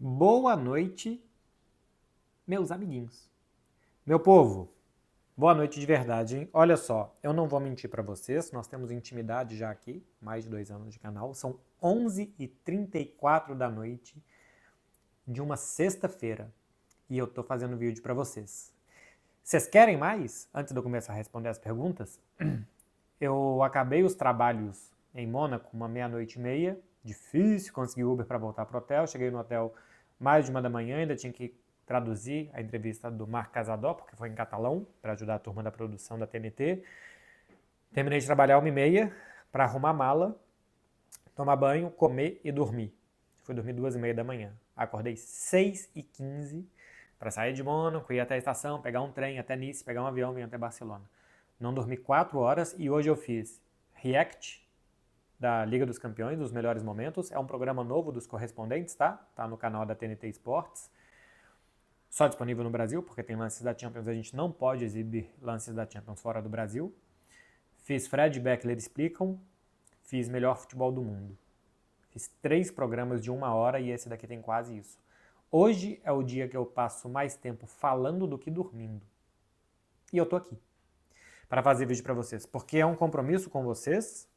Boa noite, meus amiguinhos. Meu povo, boa noite de verdade, hein? Olha só, eu não vou mentir pra vocês, nós temos intimidade já aqui, mais de 2 anos de canal, são 11h34 da noite de uma sexta-feira e eu tô fazendo vídeo pra vocês. Vocês querem mais? Antes de eu começar a responder as perguntas, eu acabei os trabalhos em Mônaco, uma meia-noite e meia, difícil conseguir Uber para voltar pro hotel, cheguei no hotel mais de 1 da manhã, ainda tinha que traduzir a entrevista do Marc Casador, porque foi em catalão, para ajudar a turma da produção da TNT. Terminei de trabalhar 1h30 para arrumar mala, tomar banho, comer e dormir. Fui dormir 2h30 da manhã. Acordei 6h15 para sair de Mônaco, ir até a estação, pegar um trem até Nice, pegar um avião e vir até Barcelona. Não dormi 4 horas e hoje eu fiz React da Liga dos Campeões, dos melhores momentos. É um programa novo dos correspondentes, tá? Tá no canal da TNT Sports. Só disponível no Brasil, porque tem lances da Champions, a gente não pode exibir lances da Champions fora do Brasil. Fiz Fred e Beckler Explicam, fiz Melhor Futebol do Mundo. Fiz 3 programas de 1 hora e esse daqui tem quase isso. Hoje é o dia que eu passo mais tempo falando do que dormindo. E eu tô aqui para fazer vídeo para vocês, porque é um compromisso com vocês.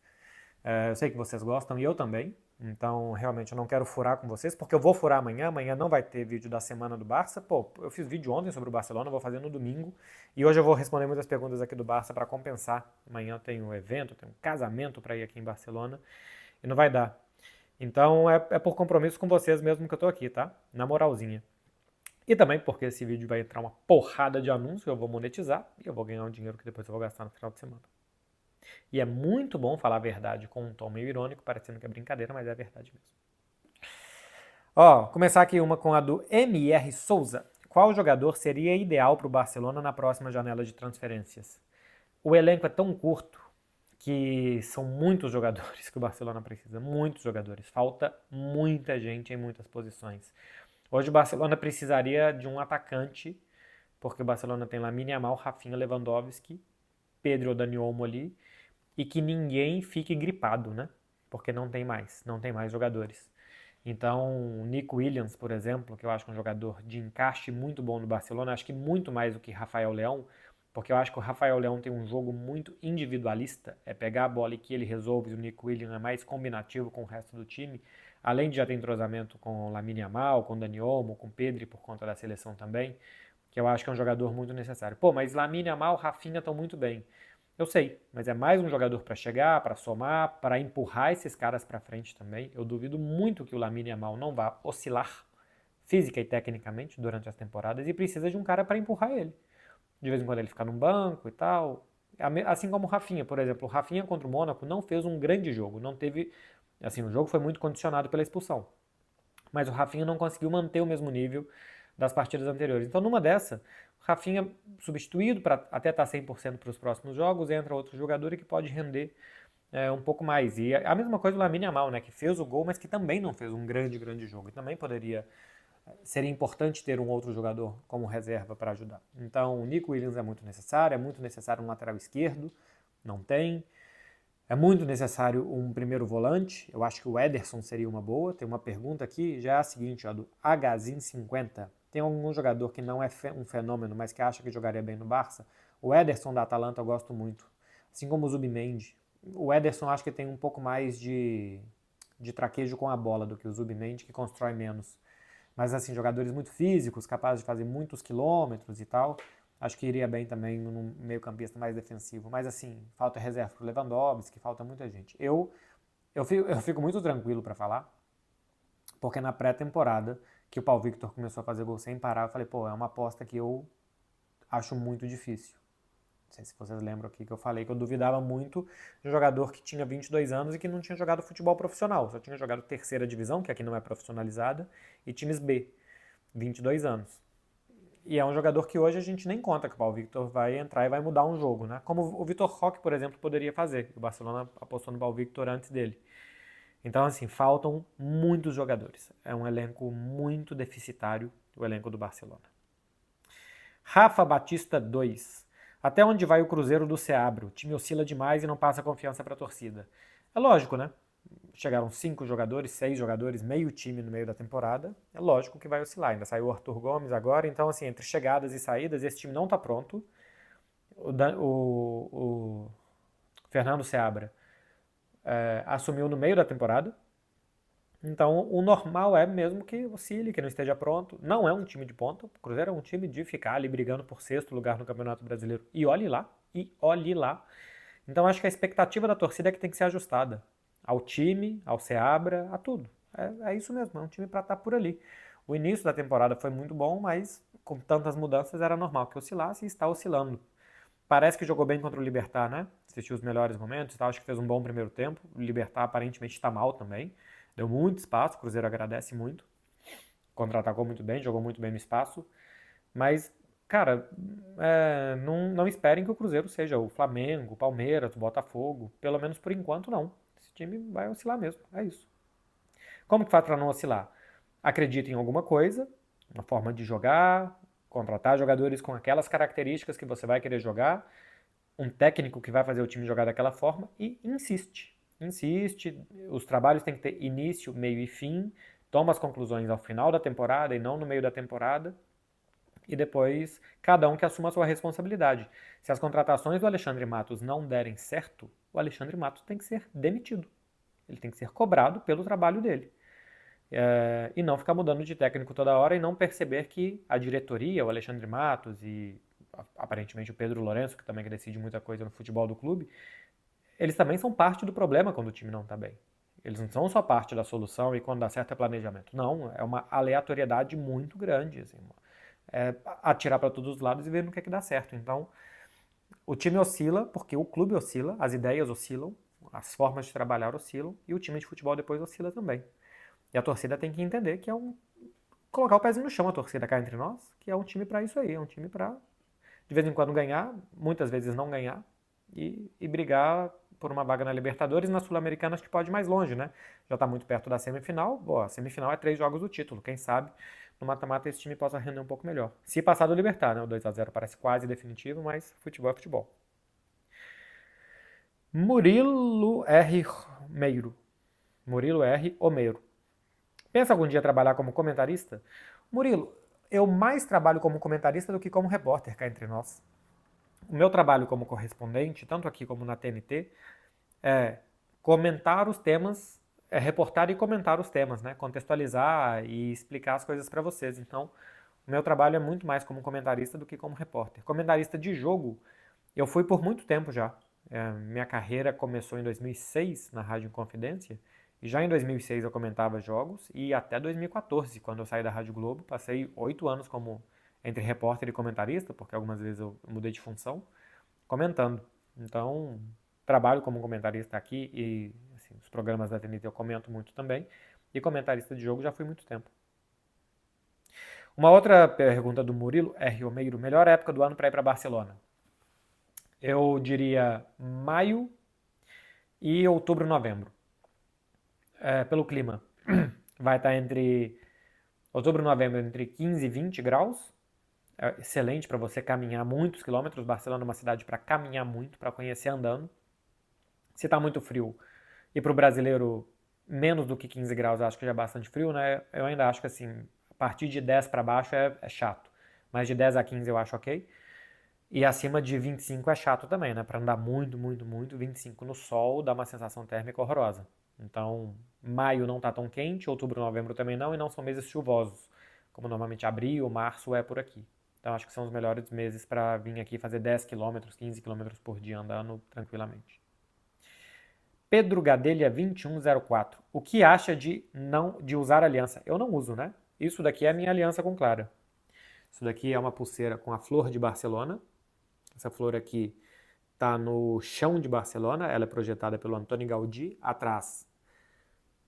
Eu sei que vocês gostam e eu também. Então, realmente, eu não quero furar com vocês, porque eu vou furar amanhã. Amanhã não vai ter vídeo da semana do Barça. Pô, eu fiz vídeo ontem sobre o Barcelona, vou fazer no domingo. E hoje eu vou responder muitas perguntas aqui do Barça para compensar. Amanhã eu tenho um evento, tenho um casamento para ir aqui em Barcelona. E não vai dar. Então, é por compromisso com vocês mesmo que eu tô aqui, tá? Na moralzinha. E também porque esse vídeo vai entrar uma porrada de anúncios, eu vou monetizar e eu vou ganhar um dinheiro que depois eu vou gastar no final de semana. E é muito bom falar a verdade com um tom meio irônico, parecendo que é brincadeira, mas é a verdade mesmo. Ó, começar aqui uma com a do MR Souza. Qual jogador seria ideal para o Barcelona na próxima janela de transferências? O elenco é tão curto que são muitos jogadores que o Barcelona precisa, muitos jogadores. Falta muita gente em muitas posições. Hoje o Barcelona precisaria de um atacante, porque o Barcelona tem Lamine Yamal, Rafinha, Lewandowski, Pedro ou Dani Olmo ali, e que ninguém fique gripado, né? Porque não tem mais jogadores. Então, o Nico Williams, por exemplo, que eu acho que é um jogador de encaixe muito bom no Barcelona, acho que muito mais do que Rafael Leão, porque eu acho que o Rafael Leão tem um jogo muito individualista, é pegar a bola e que ele resolve, e o Nico Williams é mais combinativo com o resto do time, além de já ter entrosamento com o Lamine Yamal, com o Dani Olmo, com o Pedri por conta da seleção também, que eu acho que é um jogador muito necessário. Pô, mas Lamine Yamal, Rafinha estão muito bem. Eu sei, mas é mais um jogador para chegar, para somar, para empurrar esses caras para frente também. Eu duvido muito que o Lamine Yamal não vá oscilar física e tecnicamente durante as temporadas e precisa de um cara para empurrar ele. De vez em quando ele fica num banco e tal. Assim como o Rafinha, por exemplo. O Rafinha contra o Mônaco não fez um grande jogo, não teve, assim, o jogo foi muito condicionado pela expulsão. Mas o Rafinha não conseguiu manter o mesmo nível das partidas anteriores. Então, numa dessa, o Rafinha substituído para até estar 100% para os próximos jogos, entra outro jogador que pode render um pouco mais. E a mesma coisa do Lamine Yamal, né, que fez o gol, mas que também não fez um grande jogo. E também seria importante ter um outro jogador como reserva para ajudar. Então, o Nico Williams é muito necessário um lateral esquerdo, não tem. É muito necessário um primeiro volante. Eu acho que o Ederson seria uma boa. Tem uma pergunta aqui, já é a seguinte, ó, do Hzin50. Tem algum jogador que não é um fenômeno, mas que acha que jogaria bem no Barça? O Ederson da Atalanta eu gosto muito. Assim como o Zubimendi. O Ederson acho que tem um pouco mais de traquejo com a bola do que o Zubimendi, que constrói menos. Mas assim, jogadores muito físicos, capazes de fazer muitos quilômetros e tal. Acho que iria bem também num meio-campista mais defensivo. Mas assim, falta reserva pro Lewandowski, falta muita gente. Eu fico muito tranquilo para falar, porque na pré-temporada, que o Paulo Victor começou a fazer gol sem parar, eu falei, pô, é uma aposta que eu acho muito difícil. Não sei se vocês lembram aqui que eu falei que eu duvidava muito de um jogador que tinha 22 anos e que não tinha jogado futebol profissional. Só tinha jogado terceira divisão, que aqui não é profissionalizada, e times B, 22 anos. E é um jogador que hoje a gente nem conta que o Paulo Victor vai entrar e vai mudar um jogo, né? Como o Vitor Roque, por exemplo, poderia fazer. O Barcelona apostou no Paulo Victor antes dele. Então, assim, faltam muitos jogadores. É um elenco muito deficitário, o elenco do Barcelona. Rafa Batista 2. Até onde vai o Cruzeiro do Seabra? O time oscila demais e não passa confiança para a torcida. É lógico, né? chegaram 5 jogadores, 6 jogadores, meio time no meio da temporada, é lógico que vai oscilar. Ainda saiu o Arthur Gomes agora, então assim, entre chegadas e saídas, esse time não está pronto. O Fernando Seabra assumiu no meio da temporada, então o normal é mesmo que oscile, que não esteja pronto. Não é um time de ponta, o Cruzeiro é um time de ficar ali brigando por sexto lugar no Campeonato Brasileiro. E olhe lá, e olhe lá. Então acho que a expectativa da torcida é que tem que ser ajustada ao time, ao Seabra, a tudo. É isso mesmo, é um time para estar por ali. O início da temporada foi muito bom, mas com tantas mudanças era normal que oscilasse e está oscilando. Parece que jogou bem contra o Libertad, né? Assistiu os melhores momentos, acho que fez um bom primeiro tempo. O Libertad aparentemente está mal também. Deu muito espaço, o Cruzeiro agradece muito. Contra-atacou muito bem, jogou muito bem no espaço. Mas, cara, não esperem que o Cruzeiro seja o Flamengo, o Palmeiras, o Botafogo. Pelo menos por enquanto, não. Esse time vai oscilar mesmo, é isso. Como que faz para não oscilar? Acredita em alguma coisa, uma forma de jogar, contratar jogadores com aquelas características que você vai querer jogar, um técnico que vai fazer o time jogar daquela forma e insiste. Insiste, os trabalhos têm que ter início, meio e fim, toma as conclusões ao final da temporada e não no meio da temporada, e depois cada um que assuma a sua responsabilidade. Se as contratações do Alexandre Matos não derem certo, o Alexandre Matos tem que ser demitido. Ele tem que ser cobrado pelo trabalho dele. E não ficar mudando de técnico toda hora e não perceber que a diretoria, o Alexandre Matos e aparentemente o Pedro Lourenço, que também decide muita coisa no futebol do clube, eles também são parte do problema quando o time não está bem. Eles não são só parte da solução e quando dá certo é planejamento. Não, é uma aleatoriedade muito grande. Assim, atirar para todos os lados e ver no que é que dá certo. Então, o time oscila porque o clube oscila, as ideias oscilam, as formas de trabalhar oscilam e o time de futebol depois oscila também. E a torcida tem que entender que colocar o pezinho no chão, a torcida cá entre nós, que é um time para isso aí, é um time para de vez em quando ganhar, muitas vezes não ganhar e brigar por uma vaga na Libertadores. Na Sul-Americana acho que pode ir mais longe, né? Já está muito perto da semifinal. A semifinal é 3 jogos do título. Quem sabe no mata-mata esse time possa render um pouco melhor. Se passar do Libertad, né? O 2-0 parece quase definitivo, mas futebol é futebol. Murilo R. Meiro. Murilo R. Omeiro. Pensa algum dia trabalhar como comentarista? Murilo, eu mais trabalho como comentarista do que como repórter cá entre nós. O meu trabalho como correspondente, tanto aqui como na TNT, é comentar os temas, reportar e comentar os temas, né? Contextualizar e explicar as coisas para vocês. Então, o meu trabalho é muito mais como comentarista do que como repórter. Comentarista de jogo, eu fui por muito tempo já. Minha carreira começou em 2006 na Rádio Inconfidência e já em 2006 eu comentava jogos e até 2014, quando eu saí da Rádio Globo, passei 8 anos como entre repórter e comentarista, porque algumas vezes eu mudei de função, comentando. Então, trabalho como comentarista aqui e assim, os programas da TNT eu comento muito também. E comentarista de jogo já fui muito tempo. Uma outra pergunta do Murilo R. Romeiro. Melhor época do ano para ir para Barcelona? Eu diria maio e outubro, novembro. Pelo clima. Vai estar entre outubro e novembro entre 15 e 20 graus. É excelente para você caminhar muitos quilômetros. Barcelona é uma cidade para caminhar muito, para conhecer andando. Se está muito frio, e para o brasileiro menos do que 15 graus eu acho que já é bastante frio, né? Eu ainda acho que assim, a partir de 10 para baixo é chato. Mas de 10 a 15 eu acho ok. E acima de 25 é chato também, né? Para andar muito, muito, muito, 25 no sol dá uma sensação térmica horrorosa. Então, maio não tá tão quente, outubro, novembro também não, e não são meses chuvosos, como normalmente abril, março é por aqui. Então, acho que são os melhores meses para vir aqui fazer 10 quilômetros, 15 quilômetros por dia andando tranquilamente. Pedro Gadelha 2104. O que acha de usar aliança? Eu não uso, né? Isso daqui é a minha aliança com Clara. Isso daqui é uma pulseira com a flor de Barcelona. Essa flor aqui está no chão de Barcelona. Ela é projetada pelo Antoni Gaudí. Atrás,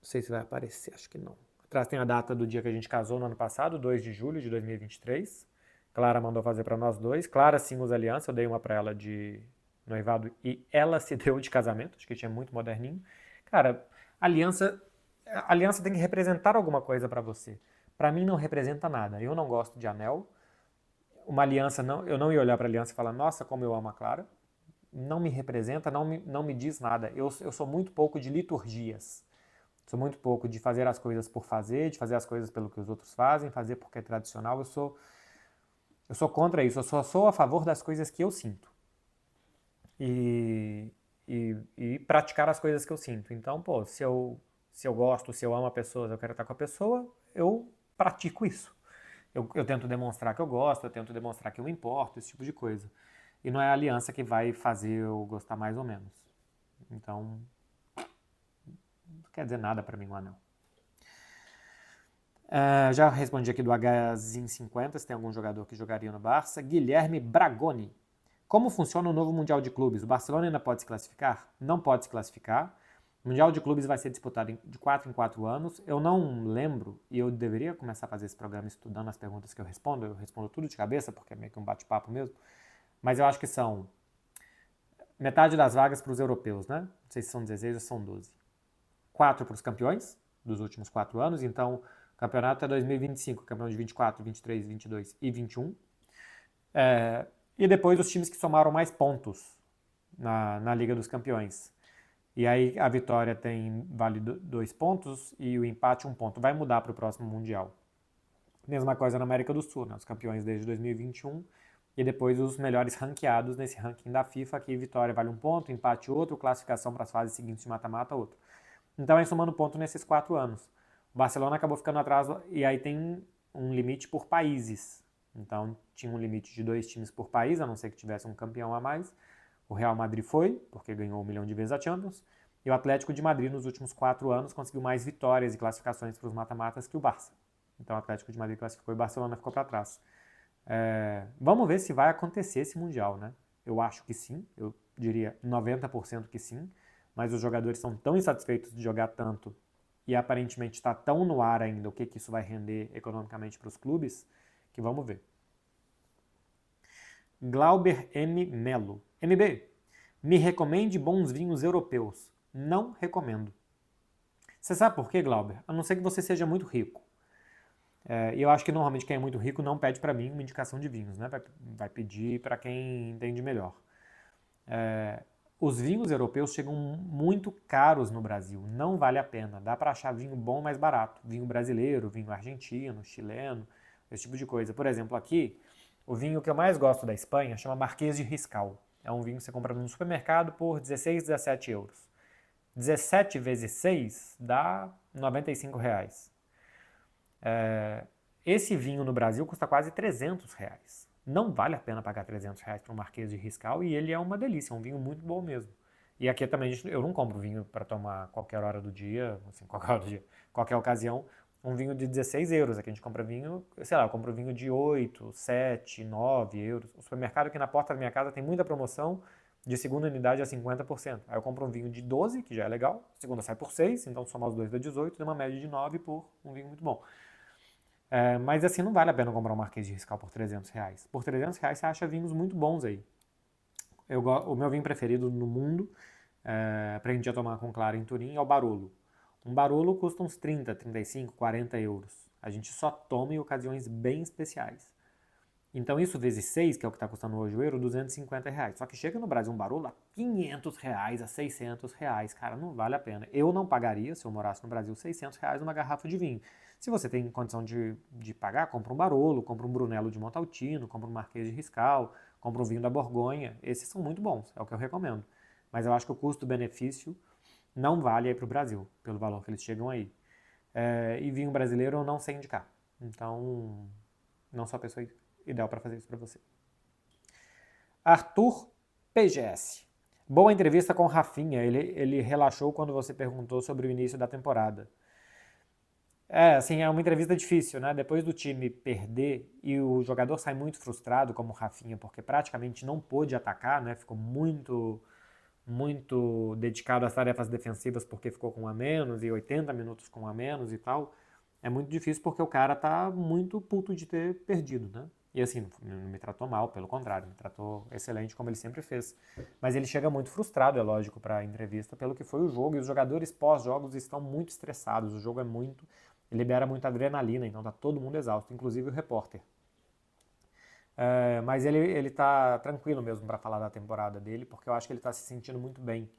não sei se vai aparecer, acho que não. Atrás tem a data do dia que a gente casou no ano passado, 2 de julho de 2023. Clara mandou fazer para nós dois. Clara sim usa aliança, eu dei uma para ela de noivado e ela se deu de casamento, acho que tinha muito moderninho. Cara, aliança tem que representar alguma coisa para você. Para mim não representa nada. Eu não gosto de anel. Uma aliança, eu não ia olhar para a aliança e falar, nossa, como eu amo a Clara. Não me representa, não me diz nada. Eu sou muito pouco de liturgias. Sou muito pouco de fazer as coisas por fazer, de fazer as coisas pelo que os outros fazem, fazer porque é tradicional. Eu sou contra isso, eu só sou a favor das coisas que eu sinto. E praticar as coisas que eu sinto. Então, pô, se eu gosto, se eu amo a pessoa, se eu quero estar com a pessoa, eu pratico isso. Eu tento demonstrar que eu gosto, eu tento demonstrar que eu me importo, esse tipo de coisa. E não é a aliança que vai fazer eu gostar mais ou menos. Então, não quer dizer nada pra mim um anel. Já respondi aqui do HZin50, se tem algum jogador que jogaria no Barça. Guilherme Bragoni. Como funciona o novo Mundial de Clubes? O Barcelona ainda pode se classificar? Não pode se classificar. O Mundial de Clubes vai ser disputado de 4 em 4 anos. Eu não lembro, e eu deveria começar a fazer esse programa estudando as perguntas que eu respondo tudo de cabeça, porque é meio que um bate-papo mesmo. Mas eu acho que são metade das vagas para os europeus, né? Não sei se são 16 ou são 12. 4 para os campeões dos últimos 4 anos, então o campeonato é 2025, campeão de 24, 23, 22 e 21. E depois os times que somaram mais pontos na Liga dos Campeões. E aí a vitória vale 2 pontos e o empate 1 ponto. Vai mudar para o próximo Mundial. Mesma coisa na América do Sul, né? Os campeões desde 2021 e depois os melhores ranqueados nesse ranking da FIFA, que vitória vale 1 ponto, empate outro, classificação para as fases seguintes de mata-mata outro. Então, vai somando ponto nesses 4 anos. O Barcelona acabou ficando atrás, e aí tem um limite por países. Então, tinha um limite de 2 times por país, a não ser que tivesse um campeão a mais. O Real Madrid foi, porque ganhou 1 milhão de vezes a Champions. E o Atlético de Madrid, nos últimos 4 anos, conseguiu mais vitórias e classificações para os mata-matas que o Barça. Então, o Atlético de Madrid classificou e o Barcelona ficou para trás. Vamos ver se vai acontecer esse Mundial, né? Eu acho que sim, eu diria 90% que sim. Mas os jogadores são tão insatisfeitos de jogar tanto e aparentemente está tão no ar ainda o que isso vai render economicamente para os clubes, que vamos ver. Glauber M. Melo. MB, me recomende bons vinhos europeus. Não recomendo. Você sabe por quê, Glauber? A não ser que você seja muito rico. E eu acho que normalmente quem é muito rico não pede para mim uma indicação de vinhos, né? Vai pedir para quem entende melhor. Os vinhos europeus chegam muito caros no Brasil, não vale a pena. Dá para achar vinho bom mais barato. Vinho brasileiro, vinho argentino, chileno, esse tipo de coisa. Por exemplo, aqui, o vinho que eu mais gosto da Espanha chama Marquês de Riscal. É um vinho que você compra no supermercado por 16, 17 euros. 17 vezes 6 dá 95 reais. Esse vinho no Brasil custa quase 300 reais. Não vale a pena pagar 300 reais para um Marquês de Riscal e ele é uma delícia, é um vinho muito bom mesmo. E aqui também eu não compro vinho para tomar qualquer hora do dia, assim, qualquer hora do dia, qualquer ocasião, um vinho de 16 euros. Aqui a gente compra vinho, sei lá, eu compro vinho de 8, 7, 9 euros. O supermercado aqui na porta da minha casa tem muita promoção de segunda unidade a 50%. Aí eu compro um vinho de 12, que já é legal, a segunda sai por 6, então somar os dois dá 18, dá uma média de 9 por um vinho muito bom. Mas assim, não vale a pena comprar um Marquês de Riscal por 300 reais. Por 300 reais você acha vinhos muito bons aí. O meu vinho preferido no mundo, pra gente já tomar com Clara em Turim, é o Barolo. Um Barolo custa uns 30, 35, 40 euros. A gente só toma em ocasiões bem especiais. Então isso vezes 6, que é o que está custando hoje o euro, 250 reais. Só que chega no Brasil um Barolo a 500 reais, a 600 reais. Cara, não vale a pena. Eu não pagaria, se eu morasse no Brasil, 600 reais numa garrafa de vinho. Se você tem condição de pagar, compra um Barolo, compra um Brunello de Montaltino, compra um Marquês de Riscal, compra um vinho da Borgonha. Esses são muito bons, é o que eu recomendo. Mas eu acho que o custo-benefício não vale aí para o Brasil, pelo valor que eles chegam aí. E vinho brasileiro eu não sei indicar. Então, não sou a pessoa ideal para fazer isso para você. Arthur PGS. Boa entrevista com o Rafinha. Ele relaxou quando você perguntou sobre o início da temporada. Assim, é uma entrevista difícil, né? Depois do time perder e o jogador sai muito frustrado, como o Rafinha, porque praticamente não pôde atacar, né? Ficou muito dedicado às tarefas defensivas porque ficou com um a menos e 80 minutos com um a menos e tal. É muito difícil porque o cara tá muito puto de ter perdido, né? E assim, não me tratou mal, pelo contrário, me tratou excelente como ele sempre fez. Mas ele chega muito frustrado, é lógico, para a entrevista pelo que foi o jogo. E os jogadores pós-jogos estão muito estressados. O jogo libera muita adrenalina, então tá todo mundo exausto, inclusive o repórter. Mas ele tá tranquilo mesmo para falar da temporada dele, porque eu acho que ele tá se sentindo muito bem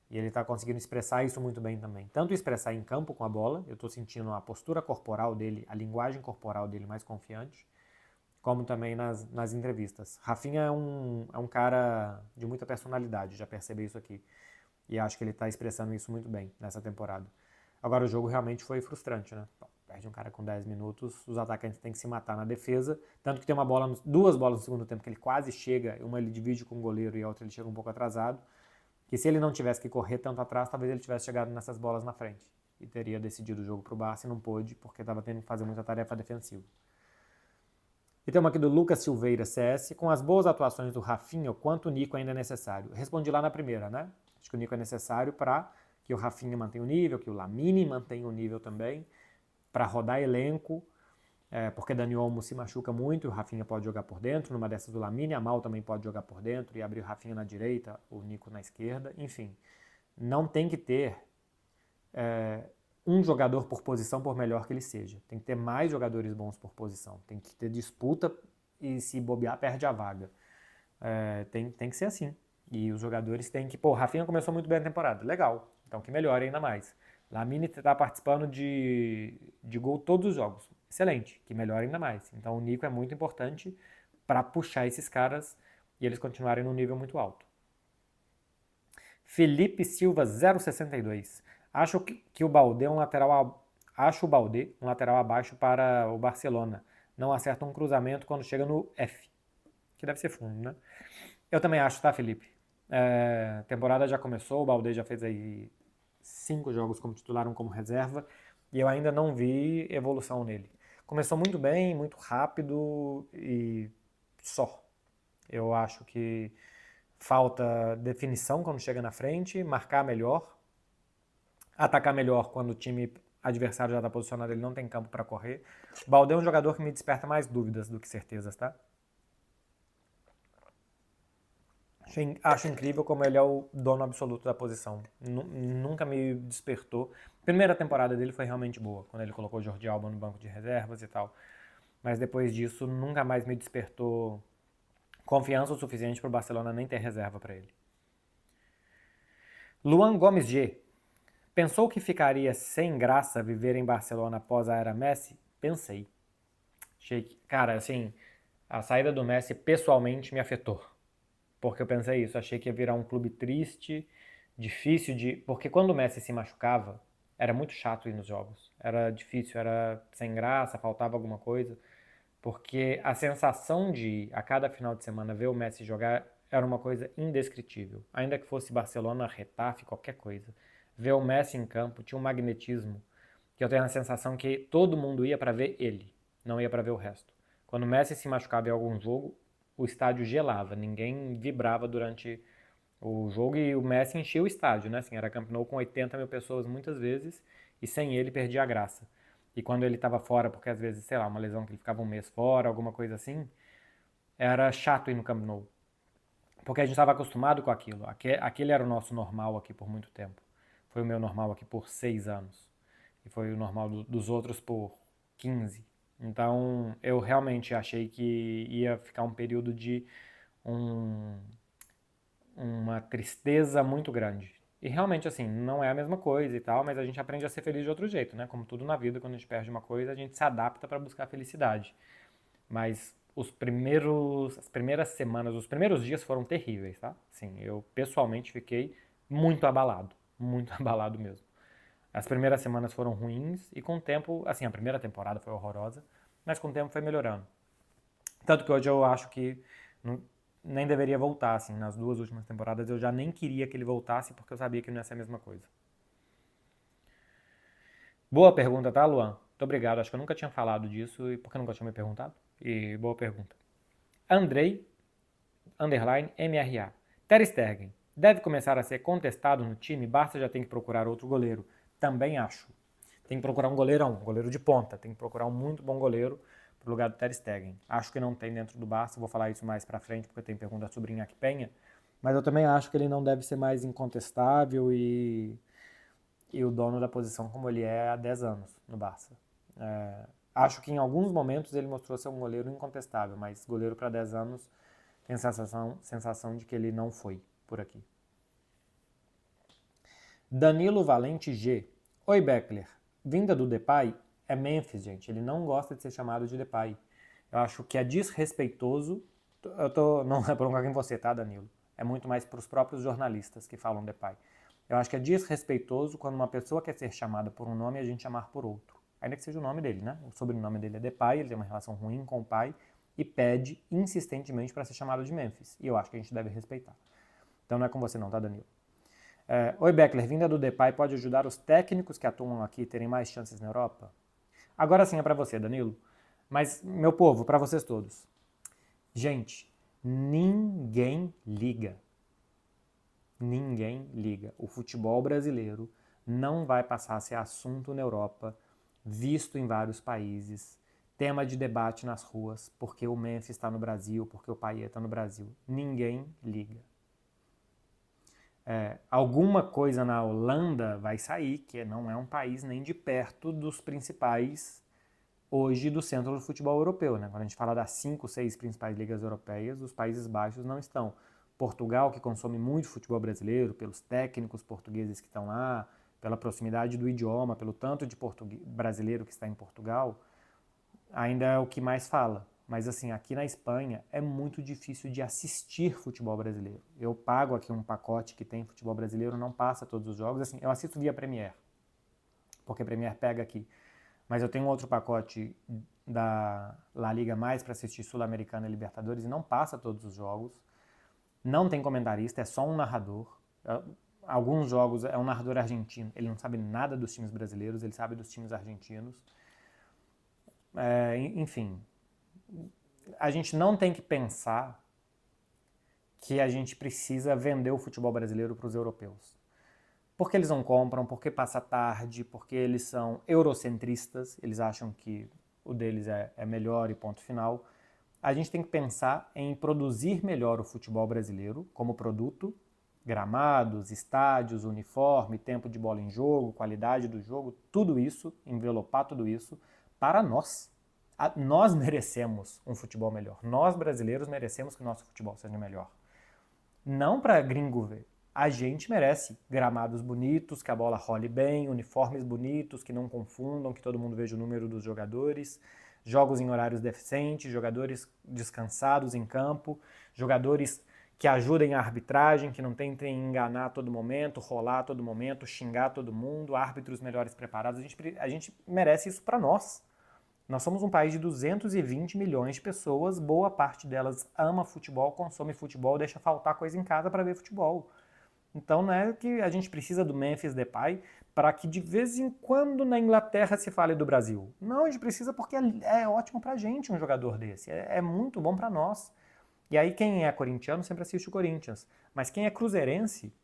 E ele está conseguindo expressar isso muito bem também. Tanto expressar em campo com a bola, eu estou sentindo a postura corporal dele, a linguagem corporal dele mais confiante, como também nas entrevistas. Rafinha é um cara de muita personalidade, já percebi isso aqui. E acho que ele está expressando isso muito bem nessa temporada. Agora o jogo realmente foi frustrante, né? Bom, perde um cara com 10 minutos, os atacantes têm que se matar na defesa. Tanto que tem duas bolas no segundo tempo que ele quase chega, uma ele divide com o goleiro e a outra ele chega um pouco atrasado. Que se ele não tivesse que correr tanto atrás, talvez ele tivesse chegado nessas bolas na frente. E teria decidido o jogo para o Barça e não pôde, porque estava tendo que fazer muita tarefa defensiva. E tem uma aqui do Lucas Silveira, CS. Com as boas atuações do Rafinha, o quanto o Nico ainda é necessário? Respondi lá na primeira, né? Acho que o Nico é necessário para que o Rafinha mantenha o nível, que o Lamine mantenha o nível também, para rodar elenco, porque Dani Olmo se machuca muito e o Rafinha pode jogar por dentro, numa dessas do Lamine, a Mal também pode jogar por dentro e abrir o Rafinha na direita, o Nico na esquerda, enfim. Não tem que ter um jogador por posição, por melhor que ele seja. Tem que ter mais jogadores bons por posição. Tem que ter disputa e se bobear, perde a vaga. Tem que ser assim. E os jogadores têm que... Pô, o Rafinha começou muito bem a temporada. Legal. Então que melhore ainda mais. Lamine está participando de gol todos os jogos. Excelente. Que melhore ainda mais. Então o Nico é muito importante para puxar esses caras e eles continuarem num nível muito alto. Felipe Silva 062. Acho que o Baldé é um lateral. Acho o Baldé um lateral abaixo para o Barcelona. Não acerta um cruzamento quando chega no F. Que deve ser fundo, né? Eu também acho, tá, Felipe? A temporada já começou, o Baldé já fez aí 5 jogos como titular, um como reserva, e eu ainda não vi evolução nele. Começou muito bem, muito rápido e só. Eu acho que falta definição quando chega na frente, marcar melhor, atacar melhor quando o time adversário já está posicionado, ele não tem campo para correr. O Baldé é um jogador que me desperta mais dúvidas do que certezas, tá? Acho incrível como ele é o dono absoluto da posição. Nunca me despertou. A primeira temporada dele foi realmente boa, quando ele colocou o Jordi Alba no banco de reservas e tal. Mas depois disso, nunca mais me despertou confiança o suficiente para o Barcelona nem ter reserva para ele. Luan Gomes G. Pensou que ficaria sem graça viver em Barcelona após a era Messi? Pensei. Cara, assim, a saída do Messi pessoalmente me afetou. Porque eu pensei isso, achei que ia virar um clube triste, difícil de... Porque quando o Messi se machucava, era muito chato ir nos jogos. Era difícil, era sem graça, faltava alguma coisa. Porque a sensação de ir a cada final de semana ver o Messi jogar era uma coisa indescritível. Ainda que fosse Barcelona, Retafe, qualquer coisa. Ver o Messi em campo tinha um magnetismo que eu tenho a sensação que todo mundo ia para ver ele, não ia para ver o resto. Quando o Messi se machucava em algum jogo, o estádio gelava, ninguém vibrava durante o jogo e o Messi enchia o estádio, né? Assim, era Camp Nou com 80 mil pessoas muitas vezes e sem ele perdia a graça. E quando ele estava fora, porque às vezes, sei lá, uma lesão que ele ficava um mês fora, alguma coisa assim, era chato ir no Camp Nou. Porque a gente estava acostumado com aquilo. Aquele era o nosso normal aqui por muito tempo. Foi o meu normal aqui por 6 anos. E foi o normal dos outros por 15. Então, eu realmente achei que ia ficar um período de uma tristeza muito grande. E realmente, assim, não é a mesma coisa e tal, mas a gente aprende a ser feliz de outro jeito, né? Como tudo na vida, quando a gente perde uma coisa, a gente se adapta para buscar felicidade. Mas as primeiras semanas, os primeiros dias foram terríveis, tá? Sim, eu pessoalmente fiquei muito abalado mesmo. As primeiras semanas foram ruins e com o tempo, assim, a primeira temporada foi horrorosa, mas com o tempo foi melhorando. Tanto que hoje eu acho que nem deveria voltar, assim, nas 2 últimas temporadas eu já nem queria que ele voltasse porque eu sabia que não ia ser a mesma coisa. Boa pergunta, tá, Luan? Muito obrigado, acho que eu nunca tinha falado disso e porque nunca tinha me perguntado. E boa pergunta. Andrei, underline, MRA. Ter Stegen deve começar a ser contestado no time, Barça já tem que procurar outro goleiro. Também acho. Tem que procurar um goleiro de ponta, tem que procurar um muito bom goleiro pro lugar do Ter Stegen. Acho que não tem dentro do Barça, vou falar isso mais pra frente porque tem pergunta sobre Iñaki Peña, mas eu também acho que ele não deve ser mais incontestável e o dono da posição como ele é há 10 anos no Barça. Acho que em alguns momentos ele mostrou ser um goleiro incontestável, mas goleiro para 10 anos tem sensação de que ele não foi por aqui. Danilo Valente G. Oi, Beckler. Vinda do Depay é Memphis, gente. Ele não gosta de ser chamado de Depay. Eu acho que é desrespeitoso. Não é por em você, tá, Danilo? É muito mais para os próprios jornalistas que falam Depay. Eu acho que é desrespeitoso quando uma pessoa quer ser chamada por um nome e a gente chamar por outro. Ainda que seja o nome dele, né? O sobrenome dele é Depay, ele tem uma relação ruim com o pai e pede insistentemente para ser chamado de Memphis. E eu acho que a gente deve respeitar. Então não é com você não, tá, Danilo? Oi, Beckler, vinda do Depay pode ajudar os técnicos que atuam aqui a terem mais chances na Europa? Agora sim é para você, Danilo. Mas, meu povo, para vocês todos. Gente, ninguém liga. Ninguém liga. O futebol brasileiro não vai passar a ser assunto na Europa, visto em vários países, tema de debate nas ruas, porque o Memphis está no Brasil, porque o Payet está no Brasil. Ninguém liga. Alguma coisa na Holanda vai sair, que não é um país nem de perto dos principais hoje do centro do futebol europeu. Né? Quando a gente fala das 5, 6 principais ligas europeias, os Países Baixos não estão. Portugal, que consome muito futebol brasileiro, pelos técnicos portugueses que estão lá, pela proximidade do idioma, pelo tanto de brasileiro que está em Portugal, ainda é o que mais fala. Mas assim, aqui na Espanha é muito difícil de assistir futebol brasileiro. Eu pago aqui um pacote que tem futebol brasileiro, não passa todos os jogos. Assim, eu assisto via Premier, porque a Premier pega aqui. Mas eu tenho um outro pacote da La Liga Mais para assistir Sul-Americana e Libertadores e não passa todos os jogos. Não tem comentarista, é só um narrador. Alguns jogos é um narrador argentino, ele não sabe nada dos times brasileiros, ele sabe dos times argentinos. Enfim, a gente não tem que pensar que a gente precisa vender o futebol brasileiro para os europeus. Porque eles não compram, porque passa tarde, porque eles são eurocentristas, eles acham que o deles é melhor e ponto final. A gente tem que pensar em produzir melhor o futebol brasileiro como produto, gramados, estádios, uniforme, tempo de bola em jogo, qualidade do jogo, tudo isso, envelopar tudo isso para nós. Nós merecemos um futebol melhor. Nós, brasileiros, merecemos que o nosso futebol seja melhor. Não para gringo ver. A gente merece gramados bonitos, que a bola role bem, uniformes bonitos, que não confundam, que todo mundo veja o número dos jogadores, jogos em horários decentes, jogadores descansados em campo, jogadores que ajudem a arbitragem, que não tentem enganar a todo momento, rolar a todo momento, xingar todo mundo, árbitros melhores preparados. A gente merece isso para nós. Nós somos um país de 220 milhões de pessoas, boa parte delas ama futebol, consome futebol, deixa faltar coisa em casa para ver futebol. Então não é que a gente precisa do Memphis Depay para que de vez em quando na Inglaterra se fale do Brasil. Não, a gente precisa porque é ótimo pra gente um jogador desse, é muito bom para nós. E aí quem é corintiano sempre assiste o Corinthians, mas quem é cruzeirense,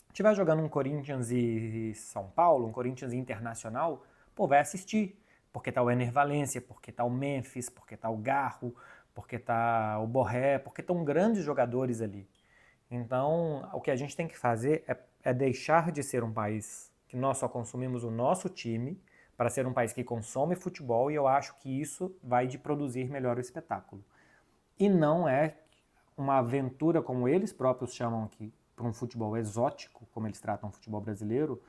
estiver jogando um Corinthians e São Paulo, um Corinthians Internacional, pô, vai assistir. Porque tá o Ener Valencia, porque tá o Memphis, porque tá o Garro, porque tá o Borré, porque estão grandes jogadores ali. Então, o que a gente tem que fazer é deixar de ser um país que nós só consumimos o nosso time para ser um país que consome futebol, e eu acho que isso vai de produzir melhor o espetáculo. E não é uma aventura, como eles próprios chamam aqui, para um futebol exótico, como eles tratam o futebol brasileiro,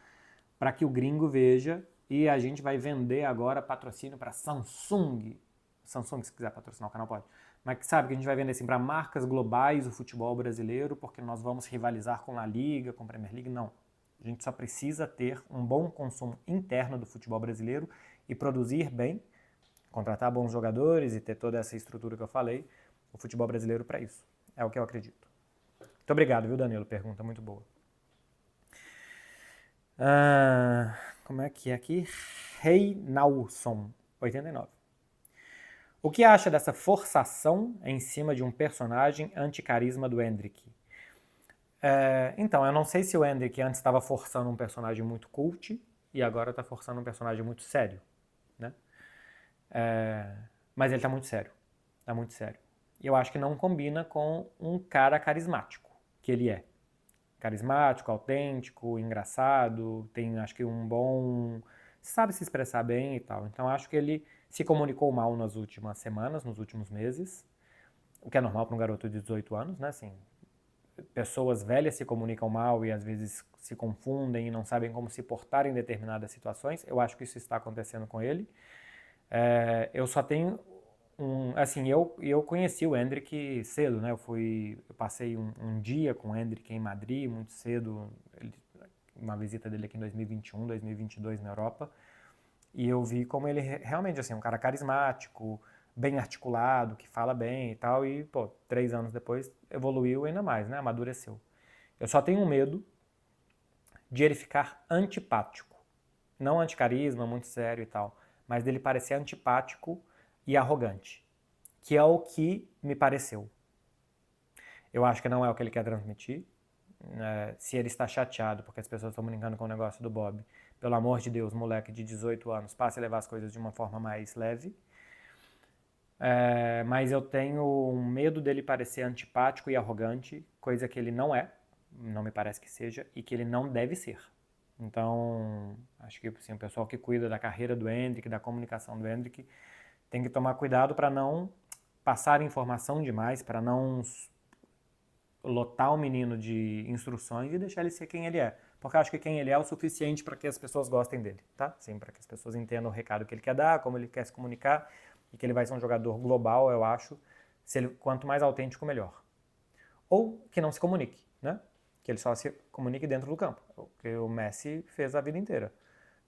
para que o gringo veja e a gente vai vender agora patrocínio para Samsung. Samsung, se quiser patrocinar o canal, pode. Mas sabe que a gente vai vender assim para marcas globais o futebol brasileiro, porque nós vamos rivalizar com a Liga, com a Premier League. Não. A gente só precisa ter um bom consumo interno do futebol brasileiro e produzir bem, contratar bons jogadores e ter toda essa estrutura que eu falei, o futebol brasileiro para isso. É o que eu acredito. Muito obrigado, viu, Danilo? Pergunta muito boa. Como é que é aqui? Reinalson, 89. O que acha dessa forçação em cima de um personagem anticarisma do Hendrick? Então, eu não sei se o Hendrick antes estava forçando um personagem muito cult e agora está forçando um personagem muito sério, né? Mas ele está muito sério. Está muito sério. E eu acho que não combina com um cara carismático, que ele é. Carismático, autêntico, engraçado, tem acho que um bom... sabe se expressar bem e tal. Então acho que ele se comunicou mal nas últimas semanas, nos últimos meses, o que é normal para um garoto de 18 anos, né? Assim, pessoas velhas se comunicam mal e às vezes se confundem e não sabem como se portar em determinadas situações. Eu acho que isso está acontecendo com ele. Eu só tenho assim, eu conheci o Hendrick cedo, né? Eu passei um dia com o Hendrick em Madrid, muito cedo, uma visita dele aqui em 2021, 2022 na Europa, e eu vi como ele realmente, assim, um cara carismático, bem articulado, que fala bem e tal, e, pô, 3 anos depois evoluiu ainda mais, né? Amadureceu. Eu só tenho medo de ele ficar antipático. Não anticarisma, muito sério e tal, mas dele parecer antipático e arrogante, que é o que me pareceu. Eu acho que não é o que ele quer transmitir. Se ele está chateado porque as pessoas estão brincando com o negócio do Bob, pelo amor de Deus, moleque de 18 anos, passe a levar as coisas de uma forma mais leve. Mas eu tenho um medo dele parecer antipático e arrogante, coisa que ele não é, não me parece que seja, e que ele não deve ser. Então, acho que assim, o pessoal que cuida da carreira do Hendrick, da comunicação do Hendrick, tem que tomar cuidado para não passar informação demais, para não lotar o menino de instruções e deixar ele ser quem ele é. Porque eu acho que quem ele é o suficiente para que as pessoas gostem dele, tá? Sim, para que as pessoas entendam o recado que ele quer dar, como ele quer se comunicar e que ele vai ser um jogador global, eu acho. Quanto mais autêntico, melhor. Ou que não se comunique, né? Que ele só se comunique dentro do campo, o que o Messi fez a vida inteira.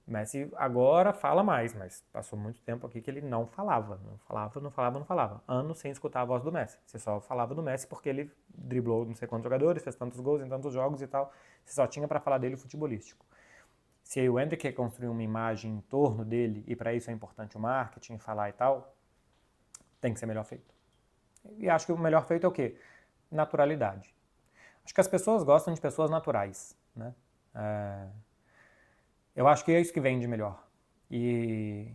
O Messi agora fala mais, mas passou muito tempo aqui que ele não falava. Não falava. Anos sem escutar a voz do Messi. Você só falava do Messi porque ele driblou não sei quantos jogadores, fez tantos gols em tantos jogos e tal. Você só tinha para falar dele futebolístico. Se o Hendrick quer construir uma imagem em torno dele, e para isso é importante o marketing, falar e tal, tem que ser melhor feito. E acho que o melhor feito é o quê? Naturalidade. Acho que as pessoas gostam de pessoas naturais, né? Eu acho que é isso que vem de melhor. E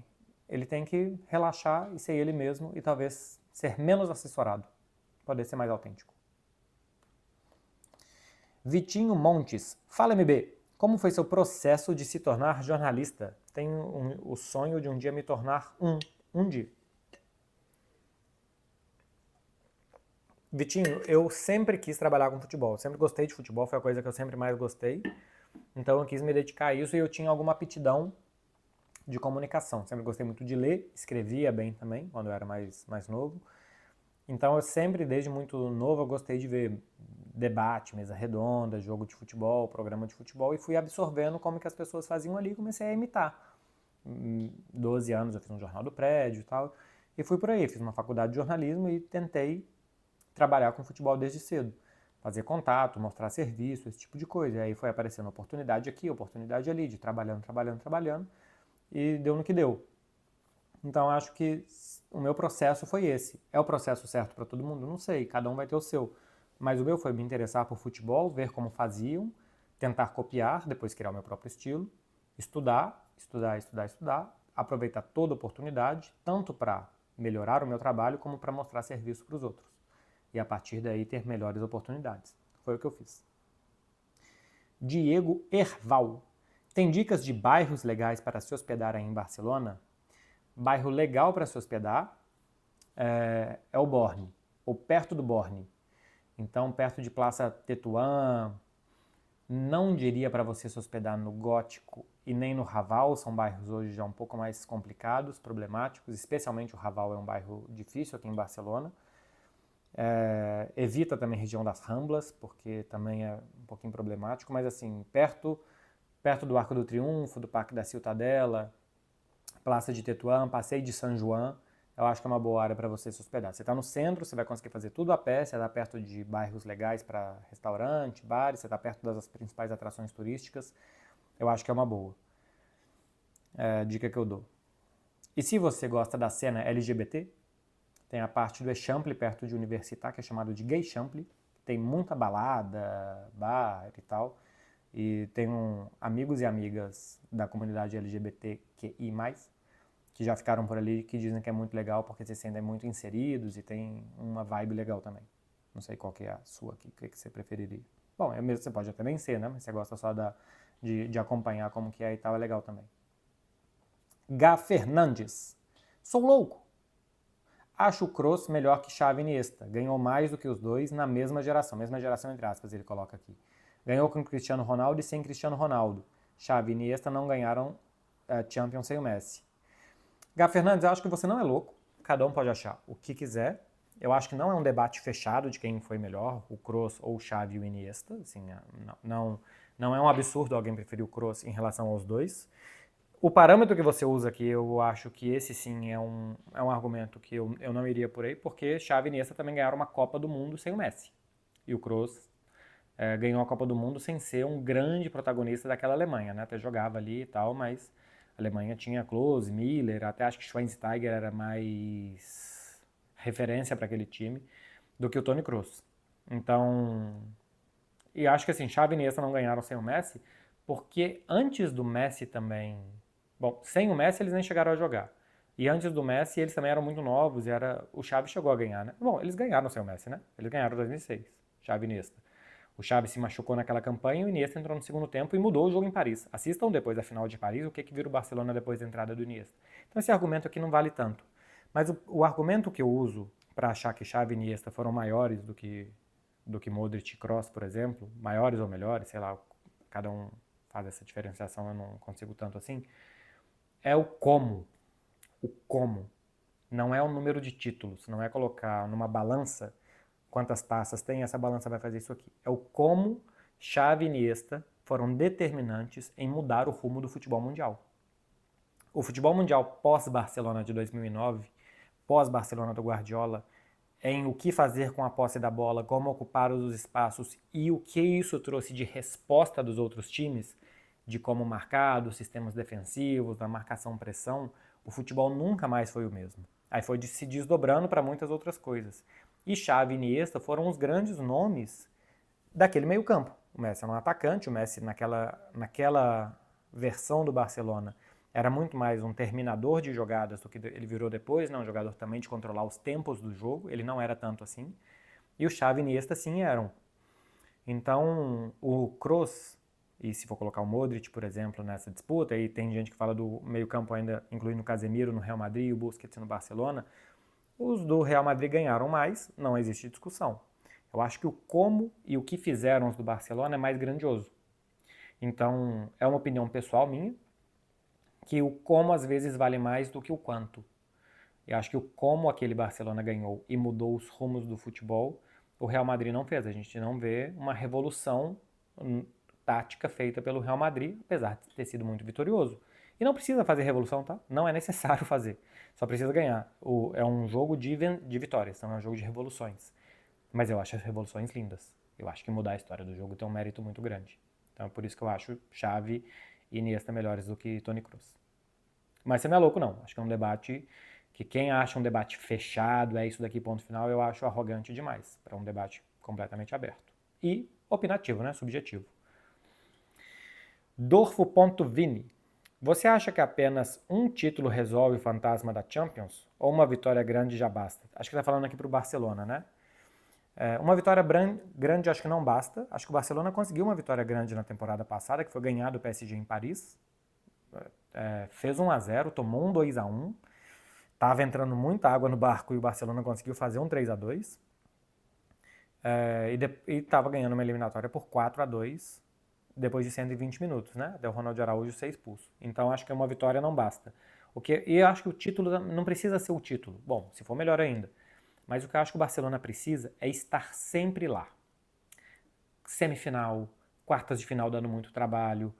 ele tem que relaxar e ser ele mesmo e talvez ser menos assessorado, poder ser mais autêntico. Vitinho Montes, fala MB, como foi seu processo de se tornar jornalista? Tenho o sonho de um dia me tornar um dia. Vitinho, eu sempre quis trabalhar com futebol, sempre gostei de futebol, foi a coisa que eu sempre mais gostei. Então eu quis me dedicar a isso e eu tinha alguma aptidão de comunicação. Sempre gostei muito de ler, escrevia bem também, quando eu era mais novo. Então eu sempre, desde muito novo, eu gostei de ver debate, mesa redonda, jogo de futebol, programa de futebol, e fui absorvendo como que as pessoas faziam ali e comecei a imitar. 12 anos eu fiz um jornal do prédio e tal, e fui por aí, fiz uma faculdade de jornalismo e tentei trabalhar com futebol desde cedo. Fazer contato, mostrar serviço, esse tipo de coisa. E aí foi aparecendo oportunidade aqui, oportunidade ali, de trabalhando, e deu no que deu. Então acho que o meu processo foi esse. É o processo certo para todo mundo? Não sei, cada um vai ter o seu. Mas o meu foi me interessar por futebol, ver como faziam, tentar copiar, depois criar o meu próprio estilo, estudar, aproveitar toda oportunidade, tanto para melhorar o meu trabalho como para mostrar serviço para os outros. E a partir daí ter melhores oportunidades. Foi o que eu fiz. Diego Erval. Tem dicas de bairros legais para se hospedar aí em Barcelona? Bairro legal para se hospedar é o Borne, ou perto do Borne. Então, perto de Praça Tetuán, não diria para você se hospedar no Gótico e nem no Raval, são bairros hoje já um pouco mais complicados, problemáticos, especialmente o Raval é um bairro difícil aqui em Barcelona. Evita também a região das Ramblas, porque também é um pouquinho problemático, mas assim, perto do Arco do Triunfo, do Parque da Ciutadella, Praça de Tetuán, Passeio de São João, eu acho que é uma boa área para você se hospedar. Você está no centro, você vai conseguir fazer tudo a pé, você está perto de bairros legais para restaurante, bares, você está perto das principais atrações turísticas, eu acho que é uma boa. Dica que eu dou. E se você gosta da cena LGBT, tem a parte do Eixample, perto de Università, que é chamado de Gay Chample, tem muita balada, bar e tal, e tem amigos e amigas da comunidade LGBTQI+, que já ficaram por ali, que dizem que é muito legal porque se sentem muito inseridos e tem uma vibe legal também. Não sei qual que é a sua aqui, o que você preferiria. Bom, mesmo, você pode até nem ser, né? Mas você gosta só de acompanhar como que é e tal, é legal também. Gá Fernandes. Sou louco. Acho o Kroos melhor que Xavi e Iniesta. Ganhou mais do que os dois na mesma geração entre aspas, ele coloca aqui. Ganhou com Cristiano Ronaldo e sem Cristiano Ronaldo. Xavi e Iniesta não ganharam Champions sem o Messi. Gá Fernandes, eu acho que você não é louco. Cada um pode achar o que quiser. Eu acho que não é um debate fechado de quem foi melhor, o Kroos ou o Xavi e o Iniesta. Assim, não é um absurdo alguém preferir o Kroos em relação aos dois. O parâmetro que você usa aqui, eu acho que esse sim é um argumento que eu não iria por aí, porque Xavi e Iniesta também ganharam uma Copa do Mundo sem o Messi. E o Kroos ganhou a Copa do Mundo sem ser um grande protagonista daquela Alemanha, né? Até jogava ali e tal, mas a Alemanha tinha Klose, Müller, até acho que Schweinsteiger era mais referência para aquele time do que o Toni Kroos. Então, e acho que assim, Xavi e Iniesta não ganharam sem o Messi, porque antes do Messi também... Bom, sem o Messi eles nem chegaram a jogar. E antes do Messi eles também eram muito novos e o Xavi chegou a ganhar, né? Bom, eles ganharam sem o Messi, né? Eles ganharam em 2006, Xavi e Iniesta. O Xavi se machucou naquela campanha e o Iniesta entrou no segundo tempo e mudou o jogo em Paris. Assistam depois da final de Paris o que vira o Barcelona depois da entrada do Iniesta. Então esse argumento aqui não vale tanto. Mas o argumento que eu uso para achar que Xavi e Iniesta foram maiores do que Modric e Kroos, por exemplo, maiores ou melhores, sei lá, cada um faz essa diferenciação, eu não consigo tanto assim, é o como. O como. Não é o número de títulos, não é colocar numa balança quantas taças tem, essa balança vai fazer isso aqui. É o como Xavi e Iniesta foram determinantes em mudar o rumo do futebol mundial. O futebol mundial pós-Barcelona de 2009, pós-Barcelona do Guardiola, em o que fazer com a posse da bola, como ocupar os espaços e o que isso trouxe de resposta dos outros times, de como marcar, dos sistemas defensivos, da marcação-pressão, o futebol nunca mais foi o mesmo. Aí foi se desdobrando para muitas outras coisas. E Xavi e Iniesta foram os grandes nomes daquele meio campo. O Messi era um atacante, o Messi naquela versão do Barcelona era muito mais um terminador de jogadas do que ele virou depois, né? Um jogador também de controlar os tempos do jogo, ele não era tanto assim. E o Xavi e Iniesta sim eram. Então, o Kroos, e se for colocar o Modric, por exemplo, nessa disputa, e tem gente que fala do meio-campo ainda, incluindo o Casemiro no Real Madrid e o Busquets no Barcelona, os do Real Madrid ganharam mais, não existe discussão. Eu acho que o como e o que fizeram os do Barcelona é mais grandioso. Então, é uma opinião pessoal minha, que o como às vezes vale mais do que o quanto. Eu acho que o como aquele Barcelona ganhou e mudou os rumos do futebol, o Real Madrid não fez. A gente não vê uma revolução tática feita pelo Real Madrid, apesar de ter sido muito vitorioso. E não precisa fazer revolução, tá? Não é necessário fazer. Só precisa ganhar. É um jogo de vitórias, não é um jogo de revoluções. Mas eu acho as revoluções lindas. Eu acho que mudar a história do jogo tem um mérito muito grande. Então é por isso que eu acho Xavi e Iniesta melhores do que Toni Kroos. Mas você não é louco, não. Acho que é um debate que quem acha um debate fechado, é isso daqui, ponto final, eu acho arrogante demais para um debate completamente aberto. E opinativo, né? Subjetivo. Dorfo.vini. Você acha que apenas um título resolve o fantasma da Champions? Ou uma vitória grande já basta? Acho que está falando aqui para o Barcelona, né? Uma vitória grande acho que não basta. Acho que o Barcelona conseguiu uma vitória grande na temporada passada, que foi ganhar do PSG em Paris. Fez 1-0, tomou um 2-1. Estava entrando muita água no barco e o Barcelona conseguiu fazer um 3-2. E estava ganhando uma eliminatória por 4-2 depois de 120 minutos, né? Até o Ronaldo Araújo ser expulso. Então acho que uma vitória não basta. E eu acho que o título não precisa ser o título. Bom, se for melhor ainda. Mas o que eu acho que o Barcelona precisa é estar sempre lá. Semifinal, quartas de final dando muito trabalho,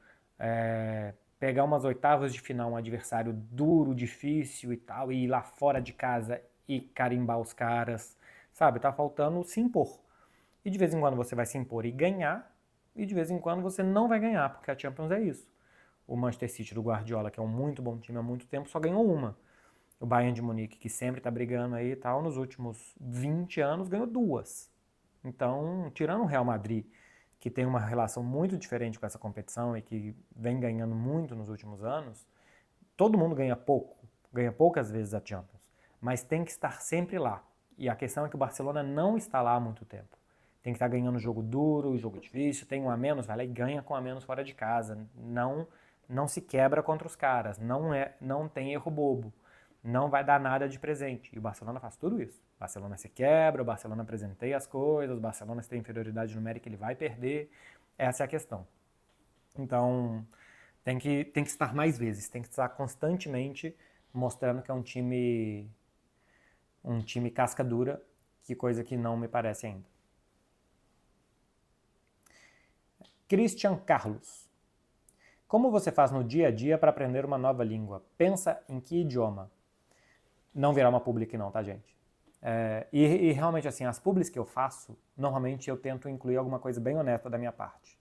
pegar umas oitavas de final, um adversário duro, difícil e tal, e ir lá fora de casa e carimbar os caras, sabe? Tá faltando se impor. E de vez em quando você vai se impor e ganhar, e de vez em quando você não vai ganhar, porque a Champions é isso. O Manchester City do Guardiola, que é um muito bom time há muito tempo, só ganhou uma. O Bayern de Munique, que sempre tá brigando aí e tal, nos últimos 20 anos ganhou 2. Então, tirando o Real Madrid, que tem uma relação muito diferente com essa competição e que vem ganhando muito nos últimos anos, todo mundo ganha pouco, ganha poucas vezes a Champions, mas tem que estar sempre lá. E a questão é que o Barcelona não está lá há muito tempo. Tem que estar ganhando jogo duro, jogo difícil, tem um a menos, vai lá e ganha com a menos fora de casa. Não se quebra contra os caras, não tem erro bobo. não vai dar nada de presente. E o Barcelona faz tudo isso. O Barcelona se quebra, o Barcelona apresenteia as coisas, o Barcelona se tem inferioridade numérica, ele vai perder. Essa é a questão. Então, tem que estar mais vezes, tem que estar constantemente mostrando que é um time casca dura, que coisa que não me parece ainda. Christian Carlos. Como você faz no dia a dia para aprender uma nova língua? Pensa em que idioma? Não virar uma public não, tá, gente? E realmente, assim, as publics que eu faço, normalmente eu tento incluir alguma coisa bem honesta da minha parte.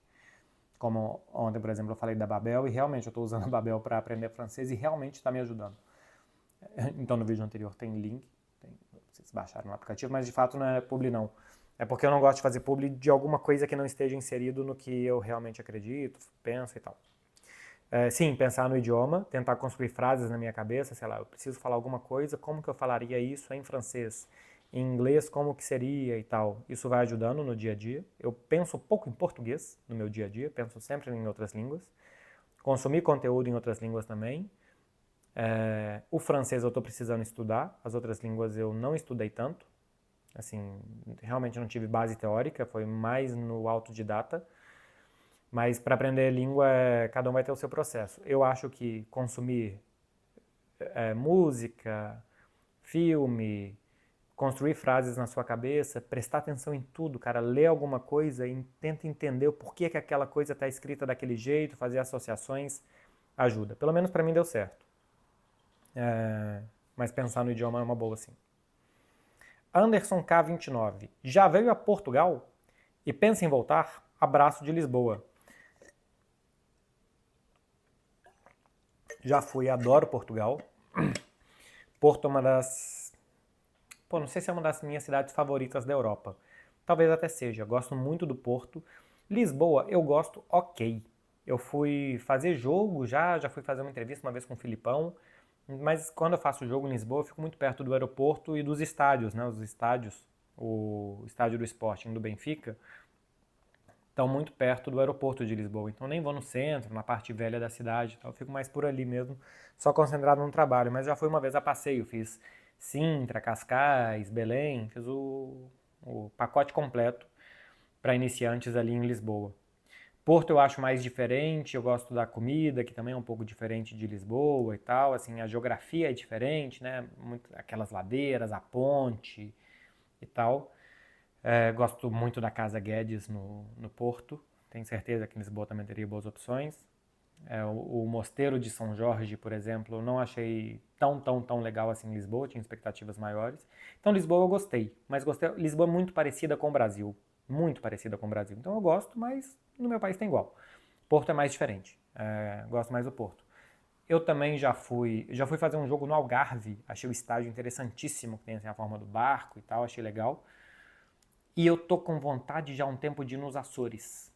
Como ontem, por exemplo, eu falei da Babel e realmente eu estou usando a Babel para aprender francês e realmente está me ajudando. Então no vídeo anterior tem link, vocês baixaram no aplicativo, mas de fato não é publi não. É porque eu não gosto de fazer publi de alguma coisa que não esteja inserido no que eu realmente acredito, penso e tal. Sim, pensar no idioma, tentar construir frases na minha cabeça, sei lá, eu preciso falar alguma coisa, como que eu falaria isso em francês? Em inglês, como que seria e tal. Isso vai ajudando no dia a dia. Eu penso pouco em português no meu dia a dia, penso sempre em outras línguas. Consumir conteúdo em outras línguas também. O francês eu estou precisando estudar, as outras línguas eu não estudei tanto. Assim, realmente não tive base teórica, foi mais no autodidata. Mas para aprender língua, cada um vai ter o seu processo. Eu acho que consumir música, filme, construir frases na sua cabeça, prestar atenção em tudo, cara, ler alguma coisa e tenta entender o porquê que aquela coisa está escrita daquele jeito, fazer associações, ajuda. Pelo menos para mim deu certo. Mas pensar no idioma é uma boa, sim. Anderson K29. Já veio a Portugal e pensa em voltar? Abraço de Lisboa. Já fui, adoro Portugal. Porto é uma das... não sei se é uma das minhas cidades favoritas da Europa. Talvez até seja, gosto muito do Porto. Lisboa, eu gosto ok. Eu fui fazer jogo já fui fazer uma entrevista uma vez com o Filipão, mas quando eu faço jogo em Lisboa, eu fico muito perto do aeroporto e dos estádios, né? Os estádios, o estádio do Sporting do Benfica, estão muito perto do aeroporto de Lisboa, então nem vou no centro, na parte velha da cidade, então eu fico mais por ali mesmo, só concentrado no trabalho, mas já fui uma vez a passeio, fiz Sintra, Cascais, Belém, fiz o pacote completo para iniciantes ali em Lisboa. Porto eu acho mais diferente, eu gosto da comida, que também é um pouco diferente de Lisboa e tal, assim, a geografia é diferente, né, aquelas ladeiras, a ponte e tal. Gosto muito da Casa Guedes no Porto. Tenho certeza que em Lisboa também teria boas opções. O Mosteiro de São Jorge, por exemplo, não achei tão legal assim em Lisboa, tinha expectativas maiores. Então Lisboa eu gostei, mas Lisboa é muito parecida com o Brasil, muito parecida com o Brasil. Então eu gosto, mas no meu país tem igual. Porto é mais diferente, gosto mais do Porto. Eu também já fui fazer um jogo no Algarve, achei o estádio interessantíssimo, que tem assim, a forma do barco e tal, achei legal. E eu tô com vontade já há um tempo de ir nos Açores.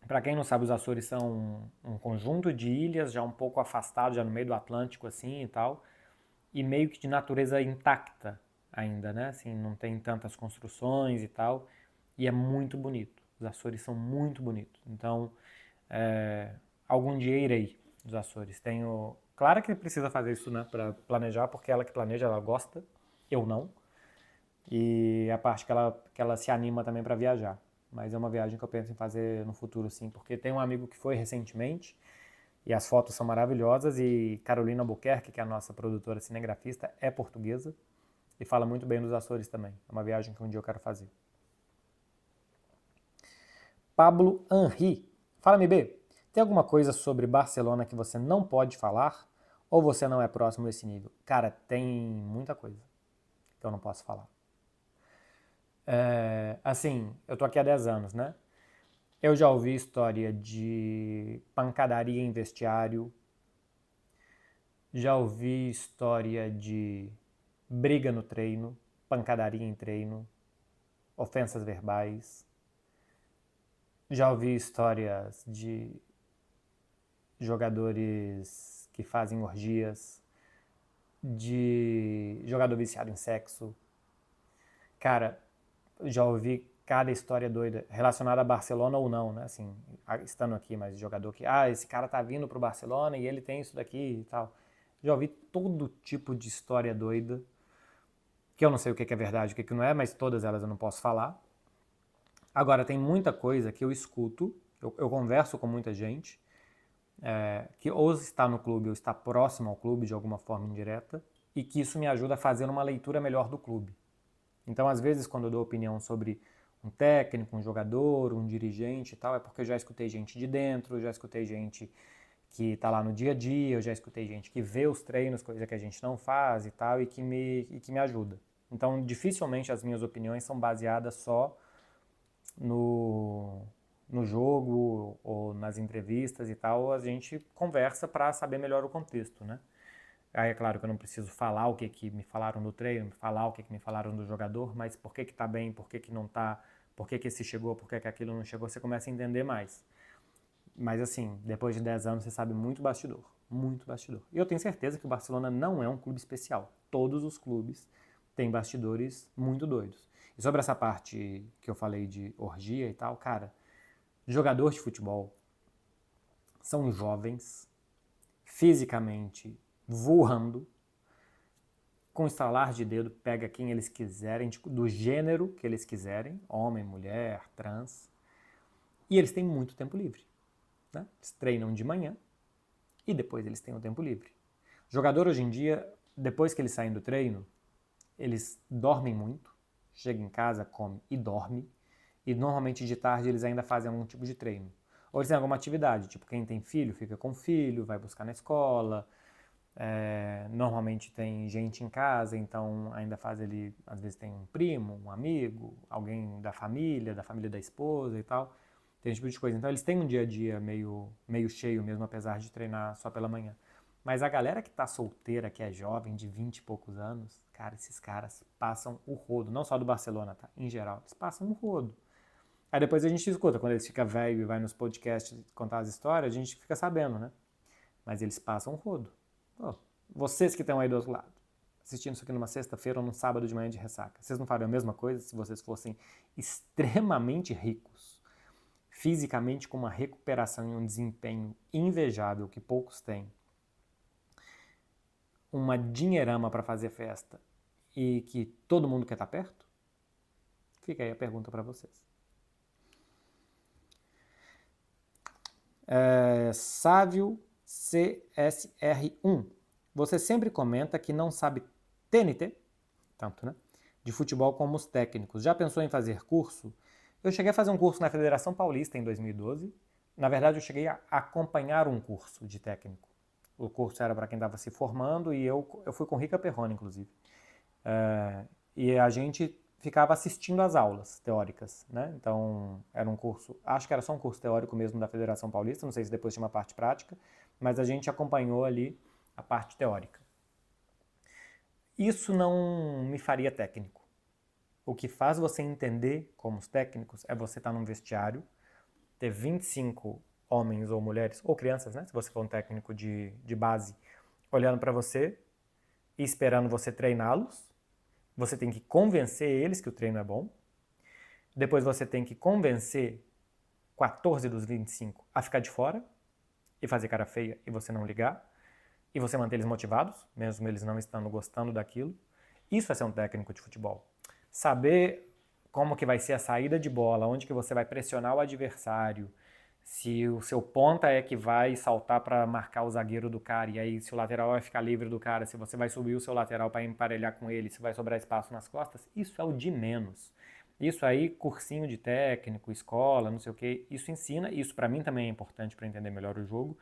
Para quem não sabe, os Açores são um conjunto de ilhas, já um pouco afastado, já no meio do Atlântico assim e tal, e meio que de natureza intacta ainda, né? Assim, não tem tantas construções e tal, e é muito bonito. Os Açores são muito bonitos. Então, algum dia irei dos Açores. Claro que precisa fazer isso, né, para planejar, porque ela que planeja, ela gosta, eu não. E a parte que ela se anima também para viajar. Mas é uma viagem que eu penso em fazer no futuro, sim, porque tem um amigo que foi recentemente e as fotos são maravilhosas e Carolina Albuquerque, que é a nossa produtora cinegrafista, é portuguesa e fala muito bem dos Açores também. É uma viagem que um dia eu quero fazer. Pablo Henri. Fala, MB. Tem alguma coisa sobre Barcelona que você não pode falar? Ou você não é próximo desse nível? Cara, tem muita coisa que eu não posso falar. Assim, eu tô aqui há 10 anos, né? Eu já ouvi história de pancadaria em vestiário, já ouvi história de briga no treino, pancadaria em treino, ofensas verbais. Já ouvi histórias de jogadores que fazem orgias, de jogador viciado em sexo. Cara, já ouvi cada história doida relacionada a Barcelona ou não, né? Assim, estando aqui, mas jogador que, esse cara tá vindo pro Barcelona e ele tem isso daqui e tal. Já ouvi todo tipo de história doida, que eu não sei o que é verdade e o que não é, mas todas elas eu não posso falar. Agora, tem muita coisa que eu escuto, eu converso com muita gente, que ou está no clube ou está próximo ao clube de alguma forma indireta, e que isso me ajuda a fazer uma leitura melhor do clube. Então, às vezes, quando eu dou opinião sobre um técnico, um jogador, um dirigente e tal, é porque eu já escutei gente de dentro, eu já escutei gente que está lá no dia a dia, eu já escutei gente que vê os treinos, coisa que a gente não faz e tal, e que me ajuda. Então, dificilmente as minhas opiniões são baseadas só no, no jogo ou nas entrevistas e tal, a gente conversa para saber melhor o contexto, né? Aí é claro que eu não preciso falar o que me falaram do treino, falar o que me falaram do jogador, mas por que tá bem, por que não tá, por que esse chegou, por que aquilo não chegou, você começa a entender mais. Mas assim, depois de 10 anos você sabe muito bastidor, muito bastidor. E eu tenho certeza que o Barcelona não é um clube especial. Todos os clubes têm bastidores muito doidos. E sobre essa parte que eu falei de orgia e tal, cara, jogador de futebol são jovens, fisicamente voando, com estalar de dedo, pega quem eles quiserem, do gênero que eles quiserem, homem, mulher, trans, e eles têm muito tempo livre. Né? Eles treinam de manhã e depois eles têm o tempo livre. O jogador hoje em dia, depois que eles saem do treino, eles dormem muito, chega em casa, come e dorme, e normalmente de tarde eles ainda fazem algum tipo de treino. Ou eles têm alguma atividade, tipo quem tem filho fica com o filho, vai buscar na escola, normalmente tem gente em casa, então ainda faz ele, às vezes tem um primo, um amigo, alguém da família da esposa e tal. Tem esse tipo de coisa. Então eles têm um dia a dia meio cheio mesmo, apesar de treinar só pela manhã. Mas a galera que tá solteira, que é jovem, de 20 e poucos anos, cara, esses caras passam o rodo. Não só do Barcelona, tá? Em geral, eles passam o rodo. Aí depois a gente escuta, quando eles ficam velho e vai nos podcasts contar as histórias, a gente fica sabendo, né? Mas eles passam o rodo. Pô, vocês que estão aí do outro lado, assistindo isso aqui numa sexta-feira ou num sábado de manhã de ressaca, vocês não fariam a mesma coisa se vocês fossem extremamente ricos, fisicamente com uma recuperação e um desempenho invejável que poucos têm, uma dinheirama para fazer festa e que todo mundo quer estar perto? Fica aí a pergunta para vocês. Sávio CSR1. Você sempre comenta que não sabe TNT, tanto, né? De futebol como os técnicos. Já pensou em fazer curso? Eu cheguei a fazer um curso na Federação Paulista em 2012. Na verdade, eu cheguei a acompanhar um curso de técnico. O curso era para quem estava se formando e eu fui com Rica Perrone, inclusive. E a gente ficava assistindo às aulas teóricas, né? Então, era um curso, acho que era só um curso teórico mesmo da Federação Paulista, não sei se depois tinha uma parte prática, mas a gente acompanhou ali a parte teórica. Isso não me faria técnico. O que faz você entender como os técnicos é você estar num vestiário, ter 25 homens ou mulheres, ou crianças, né? Se você for um técnico de base, olhando para você e esperando você treiná-los. Você tem que convencer eles que o treino é bom. Depois você tem que convencer 14 dos 25 a ficar de fora e fazer cara feia e você não ligar. E você manter eles motivados, mesmo eles não estando gostando daquilo. Isso é ser um técnico de futebol. Saber como que vai ser a saída de bola, onde que você vai pressionar o adversário, se o seu ponta é que vai saltar para marcar o zagueiro do cara, e aí se o lateral vai ficar livre do cara, se você vai subir o seu lateral para emparelhar com ele, se vai sobrar espaço nas costas, isso é o de menos. Isso aí, cursinho de técnico, escola, não sei o que, isso ensina, isso para mim também é importante para entender melhor o jogo,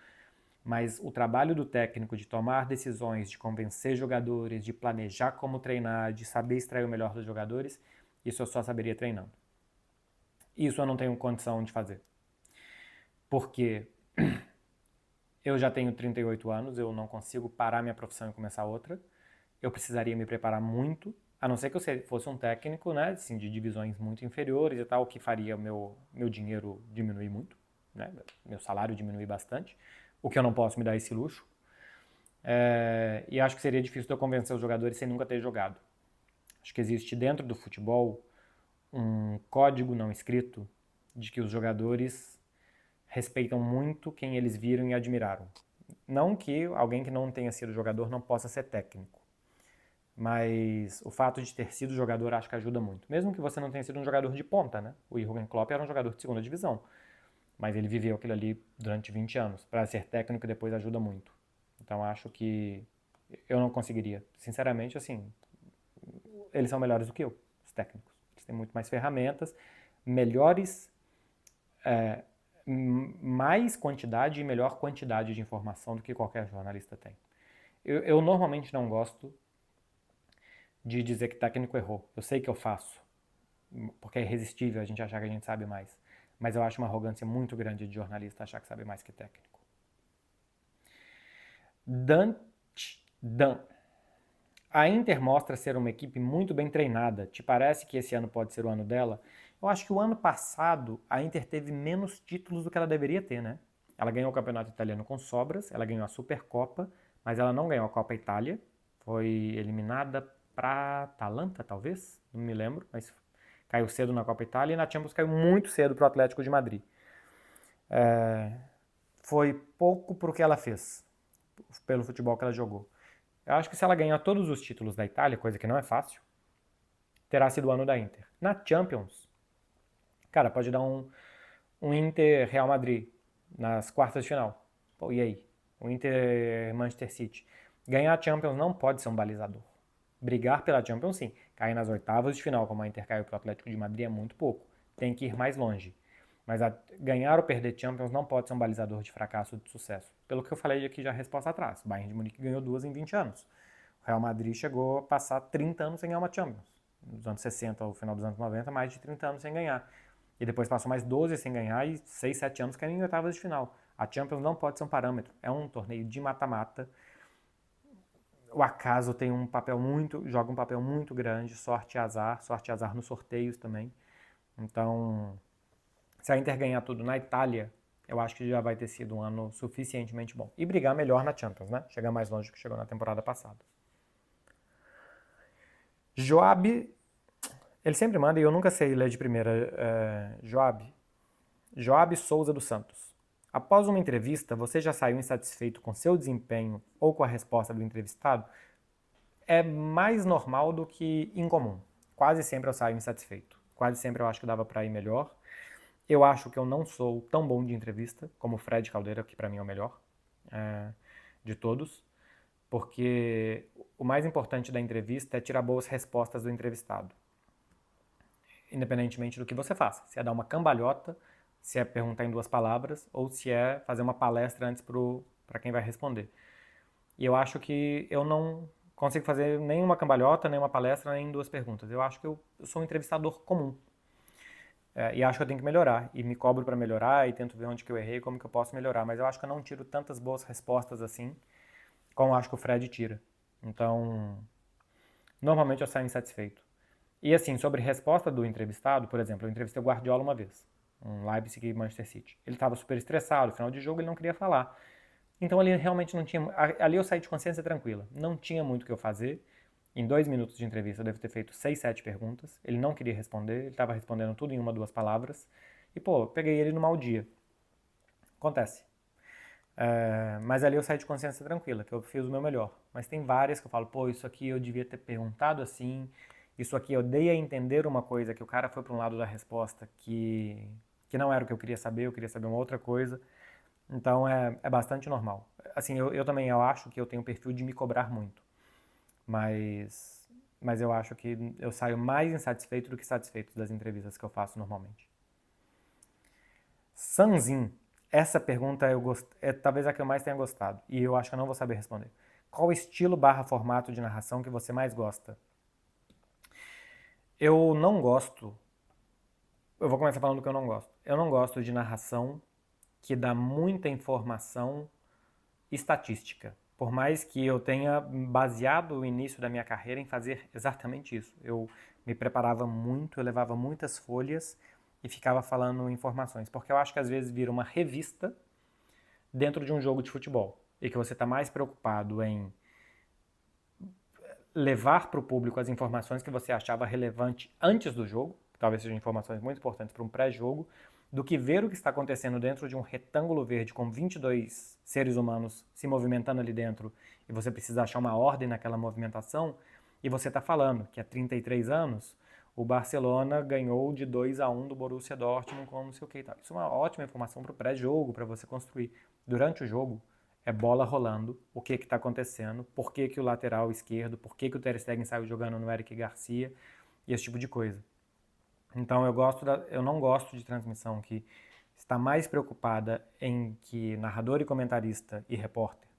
mas o trabalho do técnico de tomar decisões, de convencer jogadores, de planejar como treinar, de saber extrair o melhor dos jogadores, isso eu só saberia treinando. Isso eu não tenho condição de fazer. Porque eu já tenho 38 anos, eu não consigo parar minha profissão e começar outra. Eu precisaria me preparar muito, a não ser que eu fosse um técnico, né, assim, de divisões muito inferiores e tal, que faria o meu dinheiro diminuir muito, né, meu salário diminuir bastante, o que eu não posso me dar esse luxo. E acho que seria difícil de eu convencer os jogadores sem nunca ter jogado. Acho que existe dentro do futebol um código não escrito de que os jogadores respeitam muito quem eles viram e admiraram. Não que alguém que não tenha sido jogador não possa ser técnico, mas o fato de ter sido jogador acho que ajuda muito. Mesmo que você não tenha sido um jogador de ponta, né? O Jürgen Klopp era um jogador de segunda divisão, mas ele viveu aquilo ali durante 20 anos. Para ser técnico depois ajuda muito. Então acho que eu não conseguiria. Sinceramente, assim, eles são melhores do que eu, os técnicos. Eles têm muito mais ferramentas, melhores, mais quantidade e melhor quantidade de informação do que qualquer jornalista tem. Eu normalmente não gosto de dizer que técnico errou. Eu sei que eu faço, porque é irresistível a gente achar que a gente sabe mais. Mas eu acho uma arrogância muito grande de jornalista achar que sabe mais que técnico. Dan. A Inter mostra ser uma equipe muito bem treinada. Te parece que esse ano pode ser o ano dela? Eu acho que o ano passado a Inter teve menos títulos do que ela deveria ter, né? Ela ganhou o Campeonato Italiano com sobras, ela ganhou a Supercopa, mas ela não ganhou a Copa Itália. Foi eliminada para Atalanta, talvez? Não me lembro, mas caiu cedo na Copa Itália e na Champions caiu muito cedo para o Atlético de Madrid. Foi pouco para o que ela fez, pelo futebol que ela jogou. Eu acho que se ela ganhar todos os títulos da Itália, coisa que não é fácil, terá sido o ano da Inter. Na Champions, cara, pode dar um Inter Real Madrid nas quartas de final. Pô, e aí? O Inter Manchester City. Ganhar a Champions não pode ser um balizador. Brigar pela Champions, sim. Cair nas oitavas de final, como a Inter caiu para o Atlético de Madrid, é muito pouco. Tem que ir mais longe. Mas ganhar ou perder Champions não pode ser um balizador de fracasso ou de sucesso. Pelo que eu falei aqui já a resposta atrás. O Bayern de Munique ganhou 2 em 20 anos. O Real Madrid chegou a passar 30 anos sem ganhar uma Champions. Nos anos 60 ao final dos anos 90, mais de 30 anos sem ganhar. E depois passou mais 12 sem ganhar e 6, 7 anos caindo em oitavas de final. A Champions não pode ser um parâmetro. É um torneio de mata-mata. O acaso tem joga um papel muito grande, sorte e azar nos sorteios também. Então, se a Inter ganhar tudo na Itália, eu acho que já vai ter sido um ano suficientemente bom. E brigar melhor na Champions, né? Chegar mais longe do que chegou na temporada passada. Joab, ele sempre manda e eu nunca sei ler de primeira. Joab Souza dos Santos. Após uma entrevista, você já saiu insatisfeito com seu desempenho ou com a resposta do entrevistado? É mais normal do que incomum. Quase sempre eu saio insatisfeito. Quase sempre eu acho que dava para ir melhor. Eu acho que eu não sou tão bom de entrevista como o Fred Caldeira, que para mim é o melhor de todos, porque o mais importante da entrevista é tirar boas respostas do entrevistado, independentemente do que você faça. Se é dar uma cambalhota, se é perguntar em 2 palavras, ou se é fazer uma palestra antes para quem vai responder. E eu acho que eu não consigo fazer nem uma cambalhota, nem uma palestra, nem 2 perguntas. Eu acho que eu sou um entrevistador comum. E acho que eu tenho que melhorar. E me cobro para melhorar e tento ver onde que eu errei e como que eu posso melhorar. Mas eu acho que eu não tiro tantas boas respostas assim, como eu acho que o Fred tira. Então, normalmente eu saio insatisfeito. E assim, sobre resposta do entrevistado, por exemplo, eu entrevistei o Guardiola uma vez, um Leipzig e Manchester City. Ele estava super estressado, final de jogo ele não queria falar. Então ali realmente não tinha. Ali eu saí de consciência tranquila. Não tinha muito o que eu fazer. Em 2 minutos de entrevista eu devo ter feito 6, 7 perguntas. Ele não queria responder, ele estava respondendo tudo em 1, 2 palavras. E pô, eu peguei ele no mau dia. Acontece. Mas ali eu saí de consciência tranquila, que eu fiz o meu melhor. Mas tem várias que eu falo, pô, isso aqui eu devia ter perguntado assim. Isso aqui eu dei a entender uma coisa, que o cara foi para um lado da resposta que não era o que eu queria saber uma outra coisa. Então é bastante normal. Assim, eu também eu acho que eu tenho um perfil de me cobrar muito. Mas eu acho que eu saio mais insatisfeito do que satisfeito das entrevistas que eu faço normalmente. Sanzin, essa pergunta é talvez a que eu mais tenha gostado. E eu acho que eu não vou saber responder. Qual estilo / formato de narração que você mais gosta? Eu não gosto. Eu vou começar falando do que eu não gosto. Eu não gosto de narração que dá muita informação estatística. Por mais que eu tenha baseado o início da minha carreira em fazer exatamente isso. Eu me preparava muito, eu levava muitas folhas e ficava falando informações. Porque eu acho que às vezes vira uma revista dentro de um jogo de futebol. E que você está mais preocupado em levar para o público as informações que você achava relevante antes do jogo, que talvez sejam informações muito importantes para um pré-jogo, do que ver o que está acontecendo dentro de um retângulo verde com 22 seres humanos se movimentando ali dentro e você precisa achar uma ordem naquela movimentação, e você está falando que há 33 anos o Barcelona ganhou de 2-1 do Borussia Dortmund com não sei o que e tal. Isso é uma ótima informação para o pré-jogo, para você construir. Durante o jogo, é bola rolando, o que está acontecendo, por que o lateral esquerdo, por que o Ter Stegen saiu jogando no Eric Garcia, e esse tipo de coisa. Então eu não gosto de transmissão que está mais preocupada em que narrador e comentarista e repórter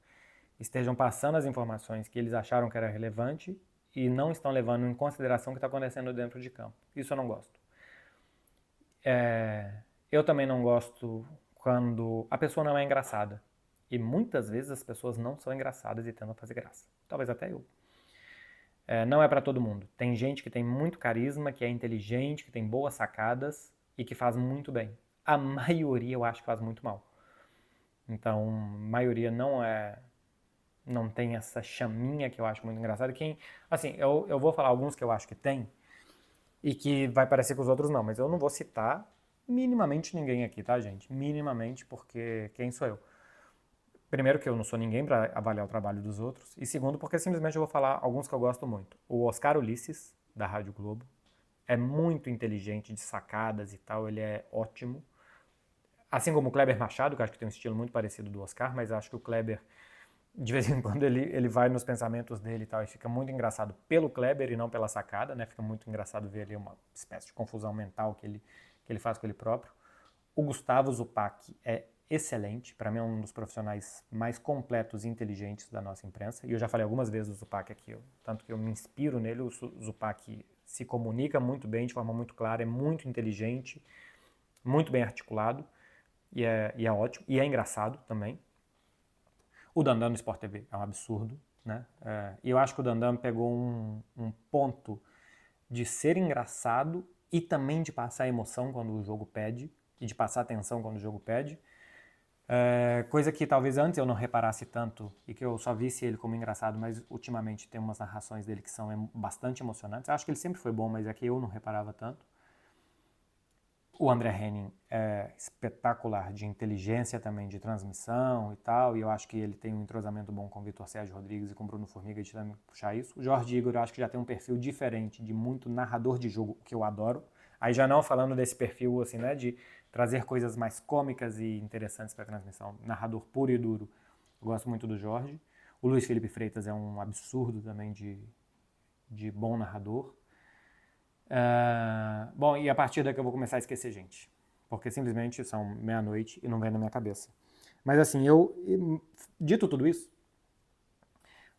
estejam passando as informações que eles acharam que era relevante e não estão levando em consideração o que está acontecendo dentro de campo. Isso eu não gosto. Eu também não gosto quando a pessoa não é engraçada. E muitas vezes as pessoas não são engraçadas e tentam fazer graça. Talvez até eu. Não é para todo mundo. Tem gente que tem muito carisma, que é inteligente, que tem boas sacadas e que faz muito bem. A maioria eu acho que faz muito mal. Então, a maioria não tem essa chaminha que eu acho muito engraçada. Assim, eu vou falar alguns que eu acho que tem e que vai parecer que os outros não, mas eu não vou citar minimamente ninguém aqui, tá, gente? Minimamente, porque quem sou eu? Primeiro que eu não sou ninguém para avaliar o trabalho dos outros, e segundo porque simplesmente eu vou falar alguns que eu gosto muito. O Oscar Ulisses, da Rádio Globo, é muito inteligente de sacadas e tal, ele é ótimo. Assim como o Kleber Machado, que acho que tem um estilo muito parecido do Oscar, mas acho que o Kleber, de vez em quando, ele vai nos pensamentos dele e tal, e fica muito engraçado pelo Kleber e não pela sacada, né? Fica muito engraçado ver ali uma espécie de confusão mental que ele faz com ele próprio. O Gustavo Zupac é excelente, para mim é um dos profissionais mais completos e inteligentes da nossa imprensa, e eu já falei algumas vezes do Zupac aqui, tanto que eu me inspiro nele. O Zupac se comunica muito bem, de forma muito clara, é muito inteligente, muito bem articulado, e é ótimo, e é engraçado também. O Dandan no Sport TV é um absurdo, né? E eu acho que o Dandan pegou um ponto de ser engraçado e também de passar emoção quando o jogo pede, e de passar atenção quando o jogo pede. Coisa que talvez antes eu não reparasse tanto e que eu só visse ele como engraçado, mas ultimamente tem umas narrações dele que são bastante emocionantes. Eu acho que ele sempre foi bom, mas é que eu não reparava tanto. O André Henning é espetacular de inteligência também, de transmissão e tal, e eu acho que ele tem um entrosamento bom com o Vitor Sérgio Rodrigues e com o Bruno Formiga de também puxar isso. O Jorge Igor eu acho que já tem um perfil diferente, de muito narrador de jogo, que eu adoro. Aí já não falando desse perfil assim, né, de trazer coisas mais cômicas e interessantes para a transmissão. Narrador puro e duro, eu gosto muito do Jorge. O Luiz Felipe Freitas é um absurdo também de bom narrador. Bom, e a partir daqui eu vou começar a esquecer gente, porque simplesmente são meia-noite e não vem na minha cabeça. Mas assim, dito tudo isso,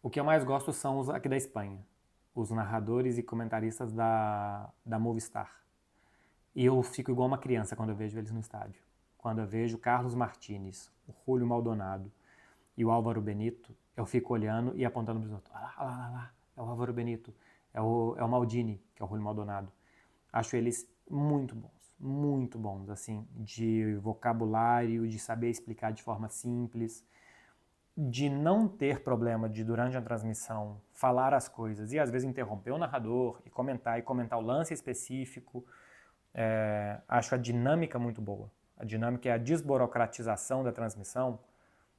o que eu mais gosto são os aqui da Espanha, os narradores e comentaristas da Movistar. E eu fico igual uma criança quando eu vejo eles no estádio. Quando eu vejo Carlos Martínez, o Julio Maldonado e o Álvaro Benito, eu fico olhando e apontando para os outros. Olha lá, é o Álvaro Benito, é o Maldini, que é o Julio Maldonado. Acho eles muito bons, assim, de vocabulário, de saber explicar de forma simples, de não ter problema de, durante a transmissão, falar as coisas e às vezes interromper o narrador e comentar o lance específico. Acho a dinâmica muito boa. A dinâmica é a desburocratização da transmissão,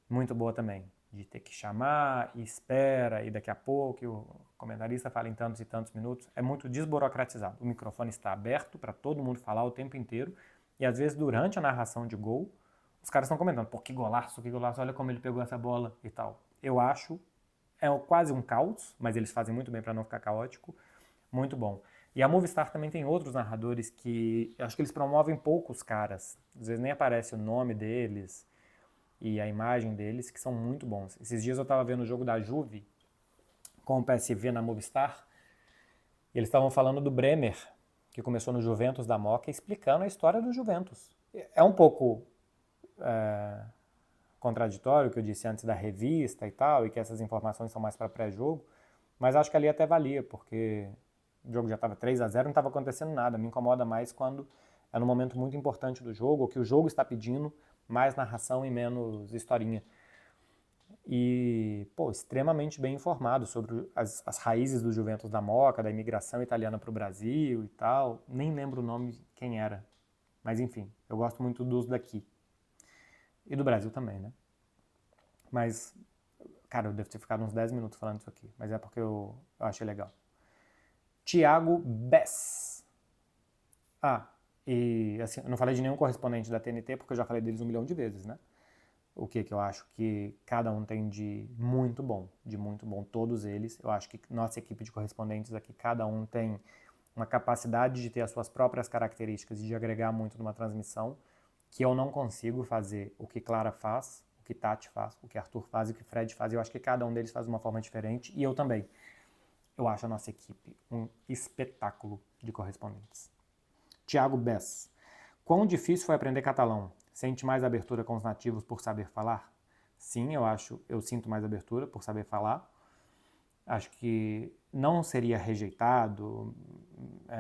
muito boa também. De ter que chamar e espera, e daqui a pouco o comentarista fala em tantos e tantos minutos. É muito desburocratizado. O microfone está aberto para todo mundo falar o tempo inteiro, e às vezes durante a narração de gol, os caras estão comentando, pô, que golaço, olha como ele pegou essa bola e tal. Eu acho, é quase um caos, mas eles fazem muito bem para não ficar caótico, muito bom. E a Movistar também tem outros narradores que, eu acho que eles promovem poucos caras, às vezes nem aparece o nome deles, e a imagem deles, que são muito bons. Esses dias eu estava vendo o jogo da Juve com o PSV na Movistar, e eles estavam falando do Bremer, que começou no Juventus da Moca, explicando a história do Juventus. É um pouco contraditório o que eu disse antes da revista e tal, e que essas informações são mais para pré-jogo, mas acho que ali até valia, porque o jogo já estava 3-0, não estava acontecendo nada. Me incomoda mais quando é num momento muito importante do jogo, ou que o jogo está pedindo mais narração e menos historinha. E, extremamente bem informado sobre as raízes do Juventus da Moca, da imigração italiana para o Brasil e tal. Nem lembro o nome, quem era. Mas enfim, eu gosto muito dos daqui. E do Brasil também, né? Mas, cara, eu devo ter ficado uns 10 minutos falando isso aqui. Mas é porque eu achei legal. Thiago Bess. Ah, e assim, eu não falei de nenhum correspondente da TNT, porque eu já falei deles 1 milhão de vezes, né? O que eu acho que cada um tem de muito bom, todos eles. Eu acho que nossa equipe de correspondentes aqui, cada um tem uma capacidade de ter as suas próprias características e de agregar muito numa transmissão, que eu não consigo fazer o que Clara faz, o que Tati faz, o que Arthur faz e o que Fred faz. Eu acho que cada um deles faz de uma forma diferente, e eu também. Eu acho a nossa equipe um espetáculo de correspondentes. Tiago Bess. Quão difícil foi aprender catalão? Sente mais abertura com os nativos por saber falar? Sim, eu sinto mais abertura por saber falar. Acho que não seria rejeitado,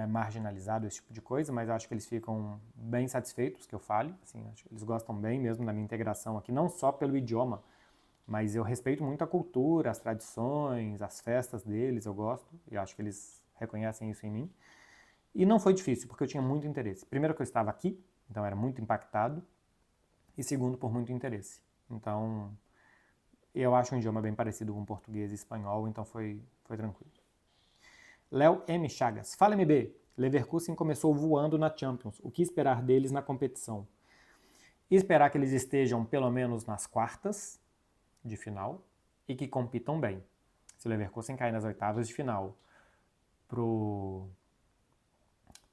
marginalizado, esse tipo de coisa, mas acho que eles ficam bem satisfeitos que eu fale. Assim, acho que eles gostam bem mesmo da minha integração aqui, não só pelo idioma, mas eu respeito muito a cultura, as tradições, as festas deles, eu gosto, e acho que eles reconhecem isso em mim. E não foi difícil, porque eu tinha muito interesse. Primeiro que eu estava aqui, então era muito impactado, e segundo, por muito interesse. Então, eu acho um idioma bem parecido com português e espanhol, então foi tranquilo. Léo M. Chagas. Fala, MB. Leverkusen começou voando na Champions. O que esperar deles na competição? Esperar que eles estejam pelo menos nas quartas de final e que compitam bem. Se o Leverkusen cair nas oitavas de final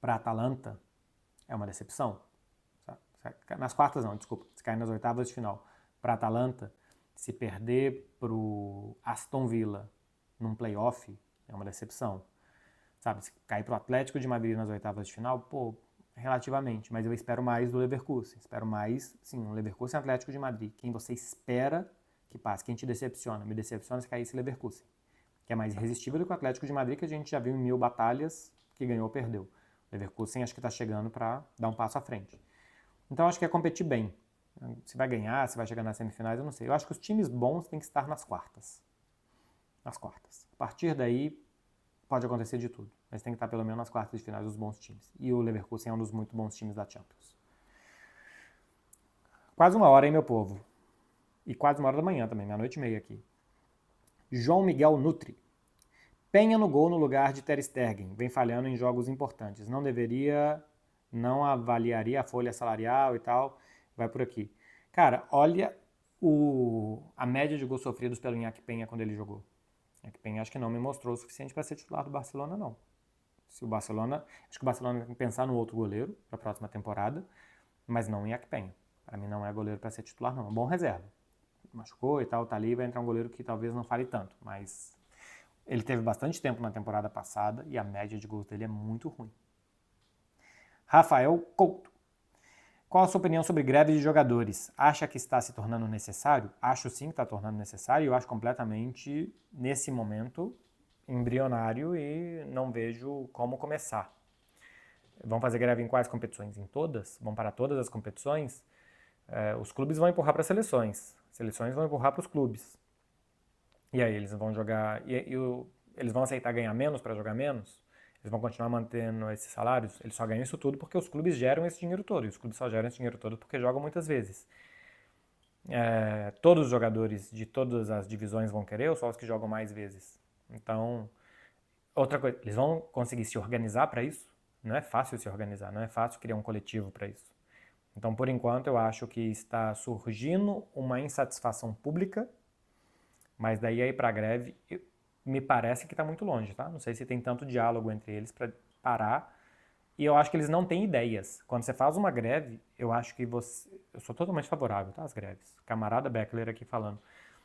para a Atalanta, é uma decepção. Nas quartas não, desculpa. Se cair nas oitavas de final para a Atalanta, se perder para o Aston Villa num playoff, é uma decepção. Sabe, se cair para o Atlético de Madrid nas oitavas de final, pô, relativamente. Mas eu espero mais do Leverkusen. Espero mais, sim, o Leverkusen e Atlético de Madrid. Quem você espera que passe? Quem te decepciona? Me decepciona se cair esse Leverkusen. Que é mais irresistível do que o Atlético de Madrid, que a gente já viu em 1000 batalhas, que ganhou ou perdeu. O Leverkusen acho que está chegando para dar um passo à frente. Então acho que é competir bem. Se vai ganhar, se vai chegar nas semifinais, eu não sei. Eu acho que os times bons têm que estar nas quartas. Nas quartas. A partir daí, pode acontecer de tudo. Mas tem que estar pelo menos nas quartas de finais dos bons times. E o Leverkusen é um dos muito bons times da Champions. Quase 1 hora, hein, meu povo? E quase 1 hora da manhã também, meia-noite e meia aqui. João Miguel Nutri. Penha no gol no lugar de Ter Stegen. Vem falhando em jogos importantes. Não avaliaria a folha salarial e tal. Vai por aqui. Cara, olha a média de gols sofridos pelo Iñaki Penha quando ele jogou. Iñaki Penha acho que não me mostrou o suficiente para ser titular do Barcelona, não. Acho que o Barcelona tem que pensar no outro goleiro para a próxima temporada, mas não o Iñaki Penha. Para mim não é goleiro para ser titular, não. É um bom reserva. Machucou e tal, tá ali, vai entrar um goleiro que talvez não fale tanto, mas ele teve bastante tempo na temporada passada e a média de gols dele é muito ruim. Rafael Couto. Qual a sua opinião sobre greve de jogadores? Acha que está se tornando necessário? Acho sim que está tornando necessário. Eu acho completamente, nesse momento, embrionário e não vejo como começar. Vão fazer greve em quais competições? Em todas? Vão para todas as competições? Os clubes vão empurrar para as seleções. As seleções vão empurrar para os clubes. E aí eles vão jogar... eles vão aceitar ganhar menos para jogar menos? Eles vão continuar mantendo esses salários? Eles só ganham isso tudo porque os clubes geram esse dinheiro todo. E os clubes só geram esse dinheiro todo porque jogam muitas vezes. Todos os jogadores de todas as divisões vão querer ou só os que jogam mais vezes? Então, outra coisa, eles vão conseguir se organizar para isso? Não é fácil se organizar, não é fácil criar um coletivo para isso. Então, por enquanto, eu acho que está surgindo uma insatisfação pública, mas daí aí para a greve, me parece que está muito longe, tá? Não sei se tem tanto diálogo entre eles para parar. E eu acho que eles não têm ideias. Quando você faz uma greve, eu acho que você... Eu sou totalmente favorável, tá? Às greves. Camarada Beckler aqui falando.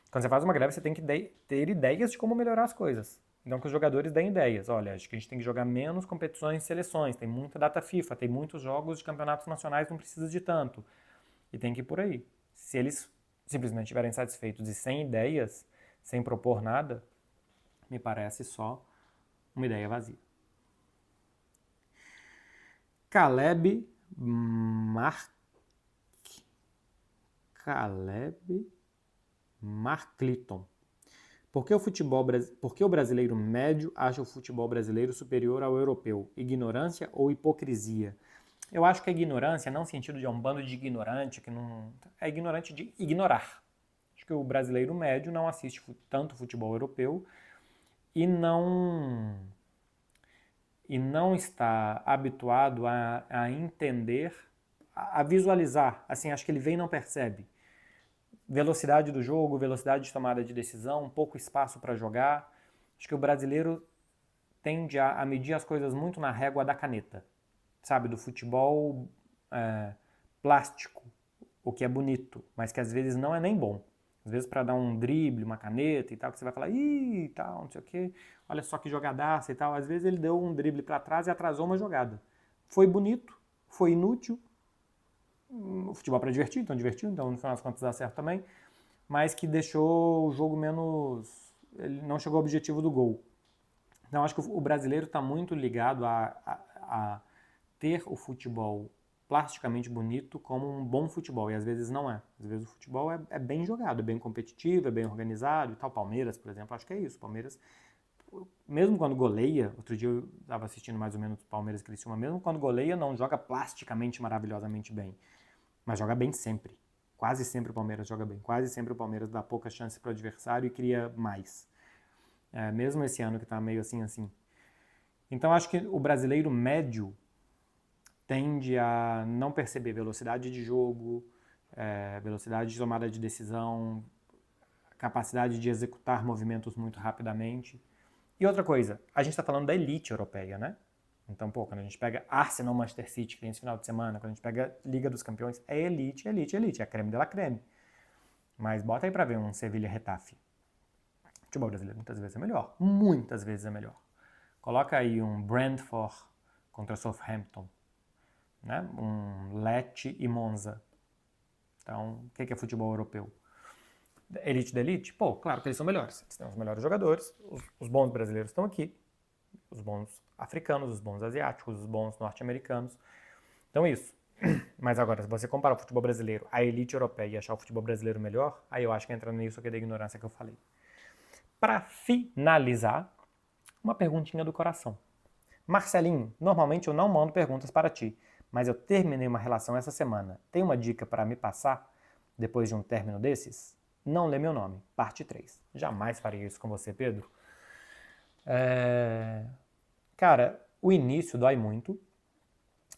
Quando você faz uma greve, você tem que ter ideias de como melhorar as coisas. Então que os jogadores deem ideias. Olha, acho que a gente tem que jogar menos competições e seleções. Tem muita data FIFA, tem muitos jogos de campeonatos nacionais, não precisa de tanto. E tem que ir por aí. Se eles simplesmente estiverem satisfeitos e sem ideias, sem propor nada, me parece só uma ideia vazia. Caleb Marcliton. Por que o brasileiro médio acha o futebol brasileiro superior ao europeu? Ignorância ou hipocrisia? Eu acho que a ignorância, não no sentido de um bando de ignorante, que não. É ignorante de ignorar. Acho que o brasileiro médio não assiste tanto futebol europeu e não está habituado a entender, a visualizar. Assim, acho que ele vem e não percebe. Velocidade do jogo, velocidade de tomada de decisão, pouco espaço para jogar. Acho que o brasileiro tende a medir as coisas muito na régua da caneta, sabe? Do futebol plástico, o que é bonito, mas que às vezes não é nem bom. Às vezes para dar um drible, uma caneta e tal, que você vai falar, ih, tal, não sei o quê, olha só que jogadaça e tal. Às vezes ele deu um drible para trás e atrasou uma jogada. Foi bonito, foi inútil, o futebol para divertir, então no final das contas dá certo também, mas que deixou o jogo menos... Ele não chegou ao objetivo do gol. Então acho que o brasileiro está muito ligado a ter o futebol plasticamente bonito como um bom futebol, e às vezes não é. Às vezes o futebol é bem jogado, é bem competitivo, é bem organizado e tal. Palmeiras, por exemplo, acho que é isso. Palmeiras, mesmo quando goleia, outro dia eu estava assistindo mais ou menos Palmeiras e Criciúma, mesmo quando goleia não joga plasticamente maravilhosamente bem, mas joga bem sempre. Quase sempre o Palmeiras joga bem, quase sempre o Palmeiras dá pouca chance para o adversário e cria mais. Mesmo esse ano que está meio assim. Então acho que o brasileiro médio tende a não perceber velocidade de jogo, velocidade de tomada de decisão, capacidade de executar movimentos muito rapidamente. E outra coisa, a gente está falando da elite europeia, né? Então, quando a gente pega Arsenal, Manchester City, que tem esse final de semana, quando a gente pega Liga dos Campeões, é elite, é a creme de la creme. Mas bota aí pra ver um Sevilha-Retafe. O futebol brasileiro muitas vezes é melhor. Muitas vezes é melhor. Coloca aí um Brentford contra Southampton, né? Um Lecce e Monza. Então, o que é futebol europeu? Elite da elite? Claro que eles são melhores. Eles têm os melhores jogadores. Os bons brasileiros estão aqui. Os bons africanos, os bons asiáticos, os bons norte-americanos. Então, isso. Mas agora, se você comparar o futebol brasileiro à elite europeia e achar o futebol brasileiro melhor, aí eu acho que entra nisso aqui da ignorância que eu falei. Para finalizar, uma perguntinha do coração. Marcelinho, normalmente eu não mando perguntas para ti, mas eu terminei uma relação essa semana. Tem uma dica para me passar depois de um término desses? Não lê meu nome, parte 3. Jamais faria isso com você, Pedro. Cara, o início dói muito.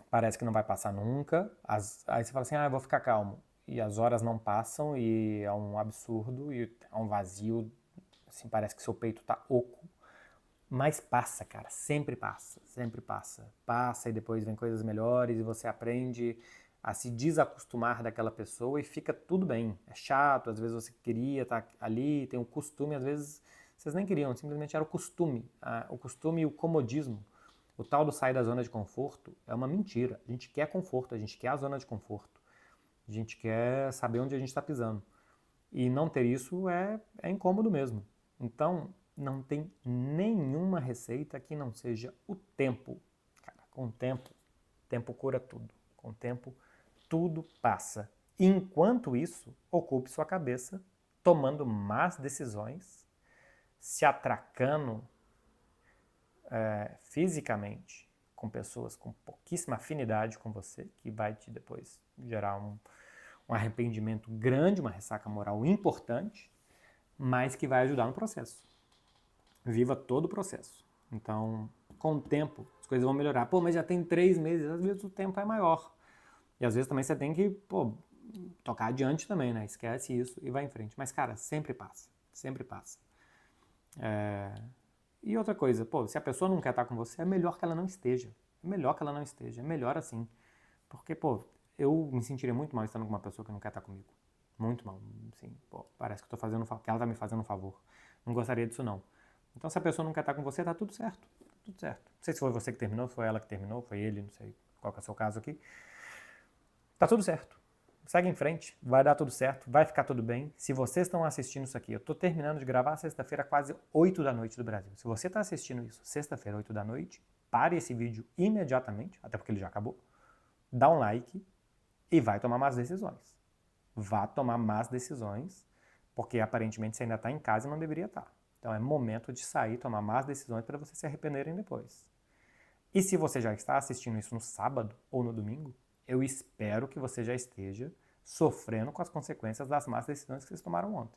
Parece que não vai passar nunca. Aí você fala assim, eu vou ficar calmo. E as horas não passam e é um absurdo e é um vazio. Assim, parece que seu peito tá oco. Mas passa, cara. Sempre passa. Sempre passa. Passa e depois vem coisas melhores e você aprende a se desacostumar daquela pessoa e fica tudo bem. É chato, às vezes você queria estar ali, tem um costume, às vezes vocês nem queriam, simplesmente era o costume. O costume e o comodismo. O tal do sair da zona de conforto é uma mentira. A gente quer conforto, a gente quer a zona de conforto. A gente quer saber onde a gente está pisando. E não ter isso é incômodo mesmo. Então, não tem nenhuma receita que não seja o tempo. Cara, com o tempo cura tudo. Com o tempo, tudo passa. Enquanto isso, ocupe sua cabeça tomando más decisões, se atracando fisicamente com pessoas com pouquíssima afinidade com você, que vai te depois gerar um arrependimento grande, uma ressaca moral importante, mas que vai ajudar no processo. Viva todo o processo. Então, com o tempo, as coisas vão melhorar. Mas já tem 3 meses, às vezes o tempo é maior. E às vezes também você tem que, tocar adiante também, né? Esquece isso e vai em frente. Mas, cara, sempre passa. Sempre passa. E outra coisa, se a pessoa não quer estar com você, é melhor que ela não esteja. É melhor que ela não esteja. É melhor assim. Porque, eu me sentiria muito mal estando com uma pessoa que não quer estar comigo. Muito mal. Assim, parece que eu tô fazendo que ela tá me fazendo um favor. Não gostaria disso, não. Então, se a pessoa não quer estar com você, tá tudo certo. Tá tudo certo. Não sei se foi você que terminou, foi ela que terminou, foi ele, não sei qual que é o seu caso aqui. Tá tudo certo. Segue em frente, vai dar tudo certo, vai ficar tudo bem. Se vocês estão assistindo isso aqui, eu tô terminando de gravar sexta-feira, quase 8 da noite do Brasil. Se você tá assistindo isso sexta-feira, 8 da noite, pare esse vídeo imediatamente, até porque ele já acabou, dá um like e vai tomar más decisões. Vá tomar más decisões, porque aparentemente você ainda está em casa e não deveria estar. Então é momento de sair, tomar más decisões para vocês se arrependerem depois. E se você já está assistindo isso no sábado ou no domingo, eu espero que você já esteja sofrendo com as consequências das más decisões que vocês tomaram ontem.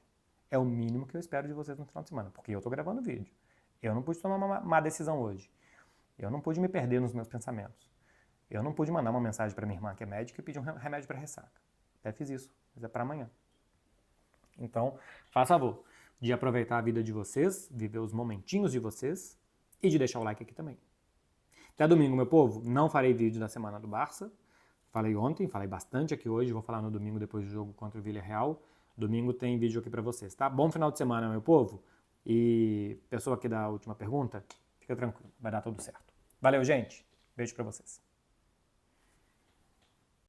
É o mínimo que eu espero de vocês no final de semana, porque eu estou gravando vídeo. Eu não pude tomar uma má decisão hoje. Eu não pude me perder nos meus pensamentos. Eu não pude mandar uma mensagem para minha irmã que é médica e pedir um remédio para ressaca. Até fiz isso, mas é para amanhã. Então, faça favor de aproveitar a vida de vocês, viver os momentinhos de vocês e de deixar o like aqui também. Até domingo, meu povo. Não farei vídeo da semana do Barça. Falei ontem, falei bastante aqui hoje. Vou falar no domingo depois do jogo contra o Villarreal. Domingo tem vídeo aqui pra vocês, tá? Bom final de semana, meu povo. E pessoa aqui da última pergunta, fica tranquilo, vai dar tudo certo. Valeu, gente. Beijo pra vocês.